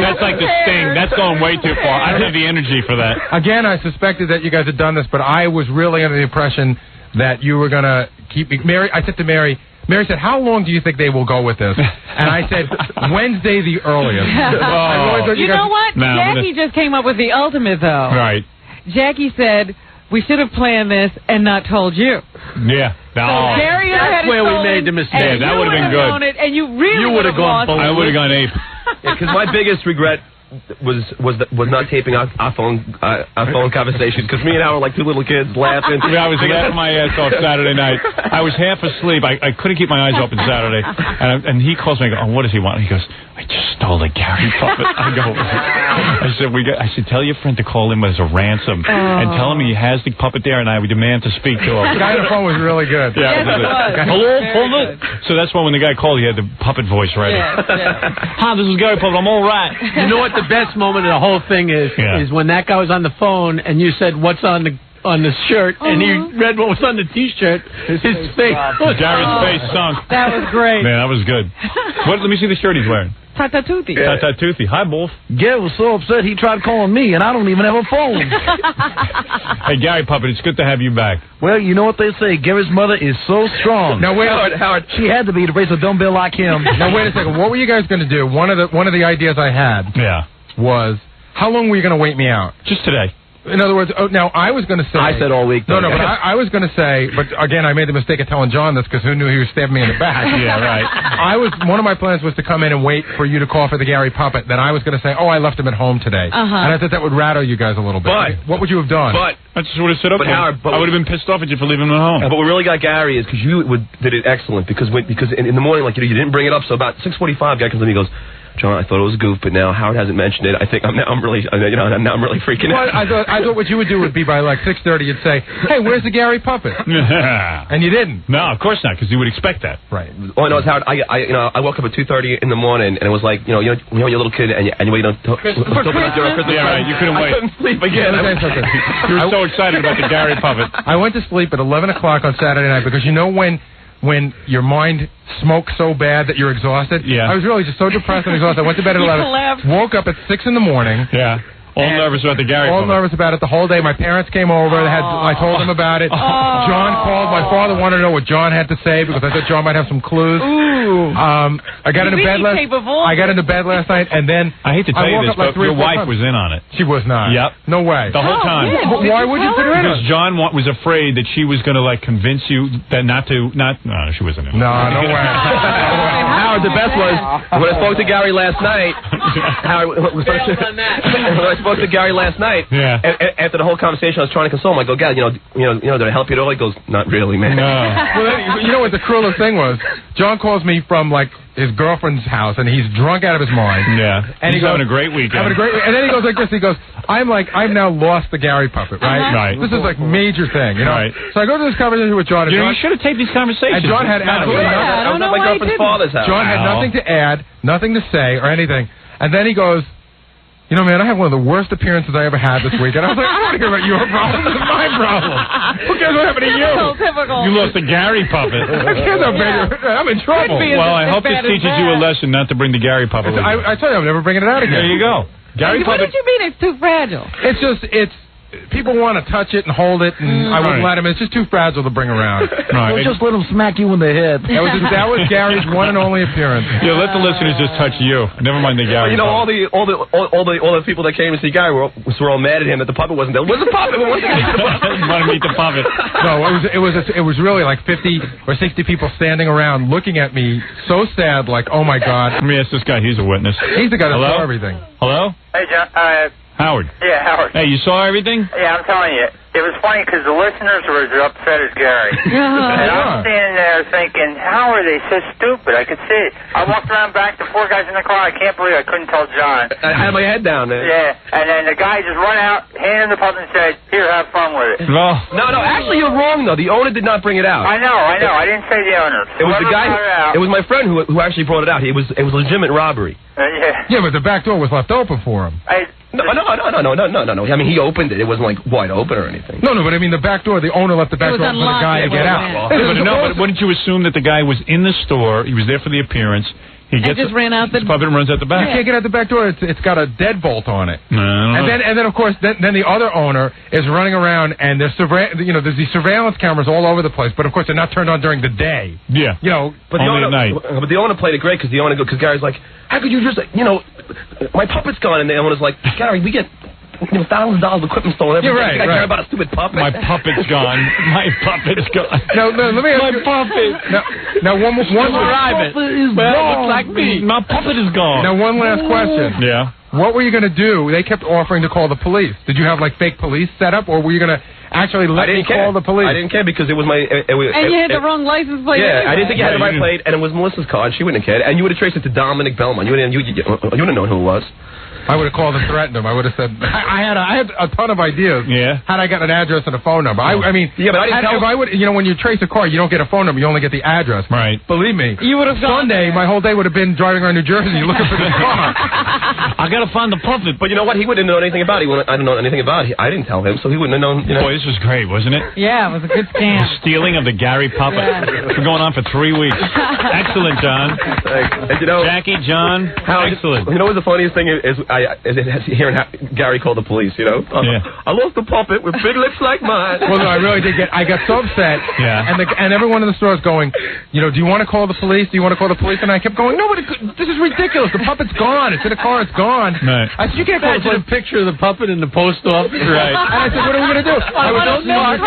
That's like the Sting. That's going way too far. I don't have the energy for that. Again, I suspected that you guys had done this, but I was really under the impression that you were going to keep me. I said to Mary said, how long do you think they will go with this? And I said, Wednesday the earliest. You know what? Jackie just came up with the ultimate, though. Right. Jackie said, we should have planned this and not told you. Yeah. So Gary that's where we made the mistake. Yeah, that would have been good. And you really would have gone. I would have gone ape. Because my biggest regret was not taping our phone conversations, because me and I were like two little kids laughing. I was laughing my ass off Saturday night. I was half asleep. I couldn't keep my eyes open Saturday. And he calls me and I go, oh, what does he want? He goes, I just stole the Gary puppet. I said, tell your friend to call him as a ransom and tell him he has the puppet there and I would demand to speak to him. The guy on the phone was really good. Yeah, yes, it was. Hello, puppet. So that's why when the guy called, he had the puppet voice ready. Hi, this is Gary Puppet. I'm all right. You know what the best moment of the whole thing is when that guy was on the phone and you said, what's on the shirt, and he read what was on the T-shirt. His face. Gary's face sunk. That was great. Man, that was good. Let me see the shirt he's wearing. Tata Toothy. Tata Toothy. Hi, Wolf. Gary was so upset he tried calling me, and I don't even have a phone. Hey, Gary Puppet, it's good to have you back. Well, you know what they say. Gary's mother is so strong. Now, wait, Howard. She had to be to raise a dumbbell like him. Now, wait a second. What were you guys going to do? One of the ideas I had was, how long were you going to wait me out? Just today. In other words, now I was going to say... I said all week. No, but I was going to say, but again, I made the mistake of telling John this because who knew he was stabbing me in the back. Yeah, right. One of my plans was to come in and wait for you to call for the Gary puppet. Then I was going to say, oh, I left him at home today. And I thought that would rattle you guys a little bit. But... what would you have done? I just would have stood up. Howard, I would have been pissed off at you for leaving him at home. But what really got Gary is because you did it excellent. Because in the morning, you didn't bring it up. So about 6:45, guy comes to me and goes, John, I thought it was a goof, but now Howard hasn't mentioned it. I think I'm really freaking out. I thought what you would do would be by like 6:30, you'd say, "Hey, where's the Gary puppet?" And you didn't. No, of course not, because you would expect that. Right. Oh no, it's Howard. I woke up at 2:30 in the morning, and it was like when you're a little kid and you wait on Christmas. Yeah, right. You couldn't wait. I couldn't sleep again. You were so excited about the Gary puppet. I went to sleep at 11 o'clock on Saturday night because you know when your mind smokes so bad that you're exhausted? Yeah. I was really just so depressed and exhausted. I went to bed at 11, woke up at 6 in the morning. Yeah. All nervous about the Gary puppet. All nervous about it the whole day. My parents came over. I told them about it. John called. My father wanted to know what John had to say because I thought John might have some clues. Ooh. I got into bed last night, and then I hate to tell you this, but your wife was in on it. She was not. Yep. No way. The whole time. Why would you put her in? Because John was afraid that she was going to convince you that not. No, she wasn't in it. No way. Howard, the best was when I spoke to Gary last night. Howard, when I spoke to Gary last night, after the whole conversation, I was trying to console him. I go, Gary, did I help you at all? He goes, not really, man. No. Well, you know what the cruelest thing was? John calls me from his girlfriend's house, and he's drunk out of his mind. Yeah. And he's having a great weekend. And then he goes like this. He goes, I've now lost the Gary puppet, right? Right. This is major thing, you know? Right. So I go to this conversation with John. And you should have taped these conversations. And John had absolutely nothing. I was at my girlfriend's father's house. John had nothing to add, nothing to say, or anything. And then he goes, You know, man, I had one of the worst appearances I ever had this weekend. I was like, I don't want to hear about your problem. This is my problem. Who cares what happened to you? Typical. You lost the Gary puppet. I can't I'm in trouble. Well, I hope this teaches you a lesson not to bring the Gary puppet. I tell you, I'm never bringing it out again. There you go. Gary What puppet. did you mean it's too fragile? People want to touch it and hold it, and I wouldn't let them. It's just too fragile to bring around. Well, just let them smack you in the head. That was Gary's one and only appearance. Yeah, let the listeners just touch you. Never mind the Gary. Well, you know, all the people that came to see Gary were all mad at him that the puppet wasn't there. Where's the puppet? We want to meet the puppet. No, it was really like 50 or 60 people standing around looking at me so sad, like, oh my God. Let me ask this guy. He's a witness. He's the guy that Hello? saw everything. Hello? Hey, John. Howard. Yeah, Howard. Hey, you saw everything? Yeah, I'm telling you. It was funny because the listeners were as upset as Gary. And I'm standing there thinking, how are they so stupid? I could see it. I walked around back, the 4 guys in the car. I can't believe I couldn't tell John. I had my head down there. Yeah, and then the guy just run out, handed him the puppet and said, here, have fun with it. No, actually you're wrong, though. The owner did not bring it out. I know. I didn't say the owner. It was the guy. It was my friend who actually brought it out. It was legitimate robbery. Yeah, but the back door was left open for him. No. I mean, he opened it. It wasn't like wide open or anything. No, but I mean the back door. The owner left the back door for the guy to get out. But wouldn't you assume that the guy was in the store? He was there for the appearance. He just ran out the puppet and runs out the back. You can't get out the back door. It's got a deadbolt on it. No. And then of course then the other owner is running around and there's there's these surveillance cameras all over the place. But of course they're not turned on during the day. Yeah. But only at night. But the owner played it great because Gary's like, how could you just my puppet's gone, and the owner's like, Gary, we get $1,000 of equipment stolen every day. I care about a stupid puppet. My puppet's gone. My puppet's gone. No, let me ask you. My puppet. Now one arrive it. Well, looks like me. My puppet is gone. Now one last question. Yeah. What were you going to do? They kept offering to call the police. Did you have like fake police set up, or were you going to actually let me call the police? I didn't care because it was my. And you had the wrong license plate. Yeah, anyway. I didn't think you had the right plate, and it was Melissa's car, and she wouldn't have cared. And you would have traced it to Dominic Belmont. You wouldn't have known who it was. I would have called and threatened him. I would have said, I had a ton of ideas. Yeah. Had I got an address and a phone number. I mean, yeah, but I didn't if I would, when you trace a car, you don't get a phone number. You only get the address. Right. Believe me. You would have gone Sunday, my whole day would have been driving around New Jersey looking for this car. I got to find the puppet. But you know what? He wouldn't know anything about it. I didn't know anything about it. I didn't tell him, so he wouldn't have known. Boy, this was great, wasn't it? Yeah, it was a good scam. The stealing of the Gary puppet. Yeah. It's been going on for 3 weeks. Excellent, John. And Jackie, John, excellent. You know what the funniest thing is hearing Gary call the police, Yeah. I lost the puppet with big lips like mine. Well, no, I really did I got so upset. Yeah. And everyone in the store is going, do you want to call the police? Do you want to call the police? And I kept going, no, but this is ridiculous. The puppet's gone. It's in the car. It's gone. Right. I said, you can't call the police. A picture of the puppet in the post office. Right. And I said, what are we going to do? I was so smart.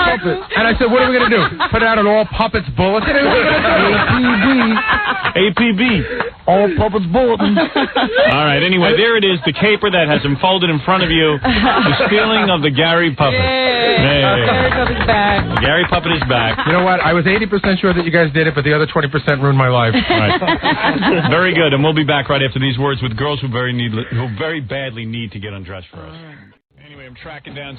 And I said, what are we going to do? Put out an all puppets bulletin? APB. All puppets bulletin. All right. Anyway, there it is. The caper that has been folded in front of you. The stealing of the Gary puppet. Gary puppet's back. The Gary puppet is back. You know what? I was 80% sure that you guys did it, but the other 20% ruined my life. Right. Very good. And we'll be back right after these words with girls who very badly need to get undressed for us. Anyway, I'm tracking down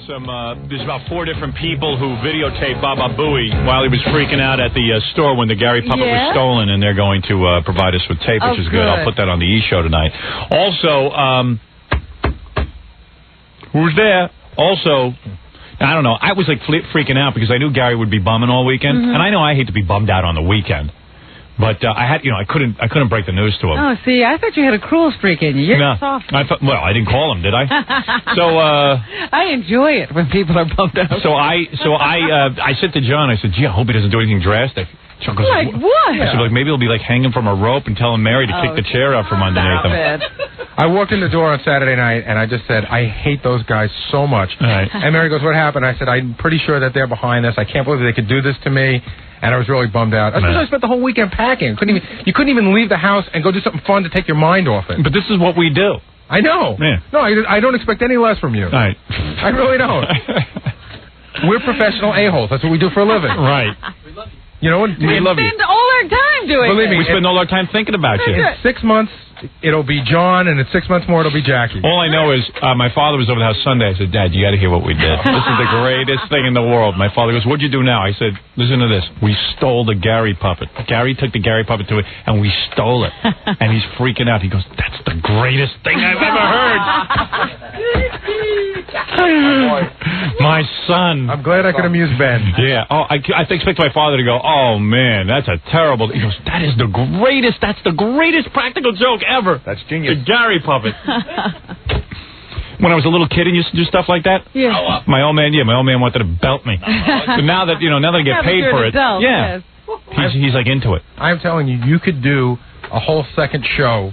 there's about 4 different people who videotaped Baba Booey while he was freaking out at the store when the Gary puppet was stolen, and they're going to provide us with tape, which is good. I'll put that on the E! Show tonight. Also, who's there? Also, I don't know. I was like freaking out because I knew Gary would be bumming all weekend, and I know I hate to be bummed out on the weekend, but I couldn't break the news to him. Oh, see, I thought you had a cruel streak in you. You're soft. I didn't call him, did I? So I enjoy it when people are bummed out. So I said to John, I said, gee, I hope he doesn't do anything drastic. John goes, like what? I said, maybe he'll be like hanging from a rope and telling Mary to kick the chair out from underneath him. I walked in the door on Saturday night, and I just said, I hate those guys so much. Right. And Mary goes, what happened? I said, I'm pretty sure that they're behind this. I can't believe they could do this to me. And I was really bummed out. Especially I spent the whole weekend packing. You couldn't even leave the house and go do something fun to take your mind off it. But this is what we do. I know. Yeah. No, I don't expect any less from you. Right. I really don't. We're professional a-holes. That's what we do for a living. Right. You know, we love you. We spend all our time doing it. Believe me, we spend all our time thinking about you. In 6 months, it'll be John, and in 6 months more, it'll be Jackie. All I know is my father was over the house Sunday. I said, Dad, you got to hear what we did. This is the greatest thing in the world. My father goes, what'd you do now? I said, listen to this. We stole the Gary puppet. Gary took the Gary puppet to it, and we stole it. And he's freaking out. He goes, that's the greatest thing I've ever heard. My son. I'm glad I could amuse Ben. Yeah. Oh, I expect my father to go, oh, man, that's a terrible... He goes, that is the greatest. That's the greatest practical joke ever. That's genius. The Gary puppet. When I was a little kid and used to do stuff like that, my old man wanted to belt me. But now that I get paid for it, he's like into it. I'm telling you, you could do a whole second show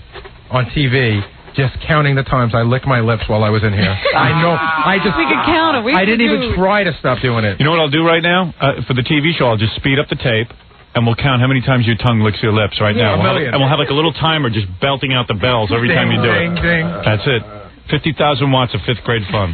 on TV just counting the times I licked my lips while I was in here. I know. We could count it. I didn't even try to stop doing it. You know what I'll do right now? For the TV show, I'll just speed up the tape, and we'll count how many times your tongue licks your lips right now. And we'll have like a little timer just belting out the bells every time you do it. Ding, ding. That's it. 50,000 watts of 5th grade fun.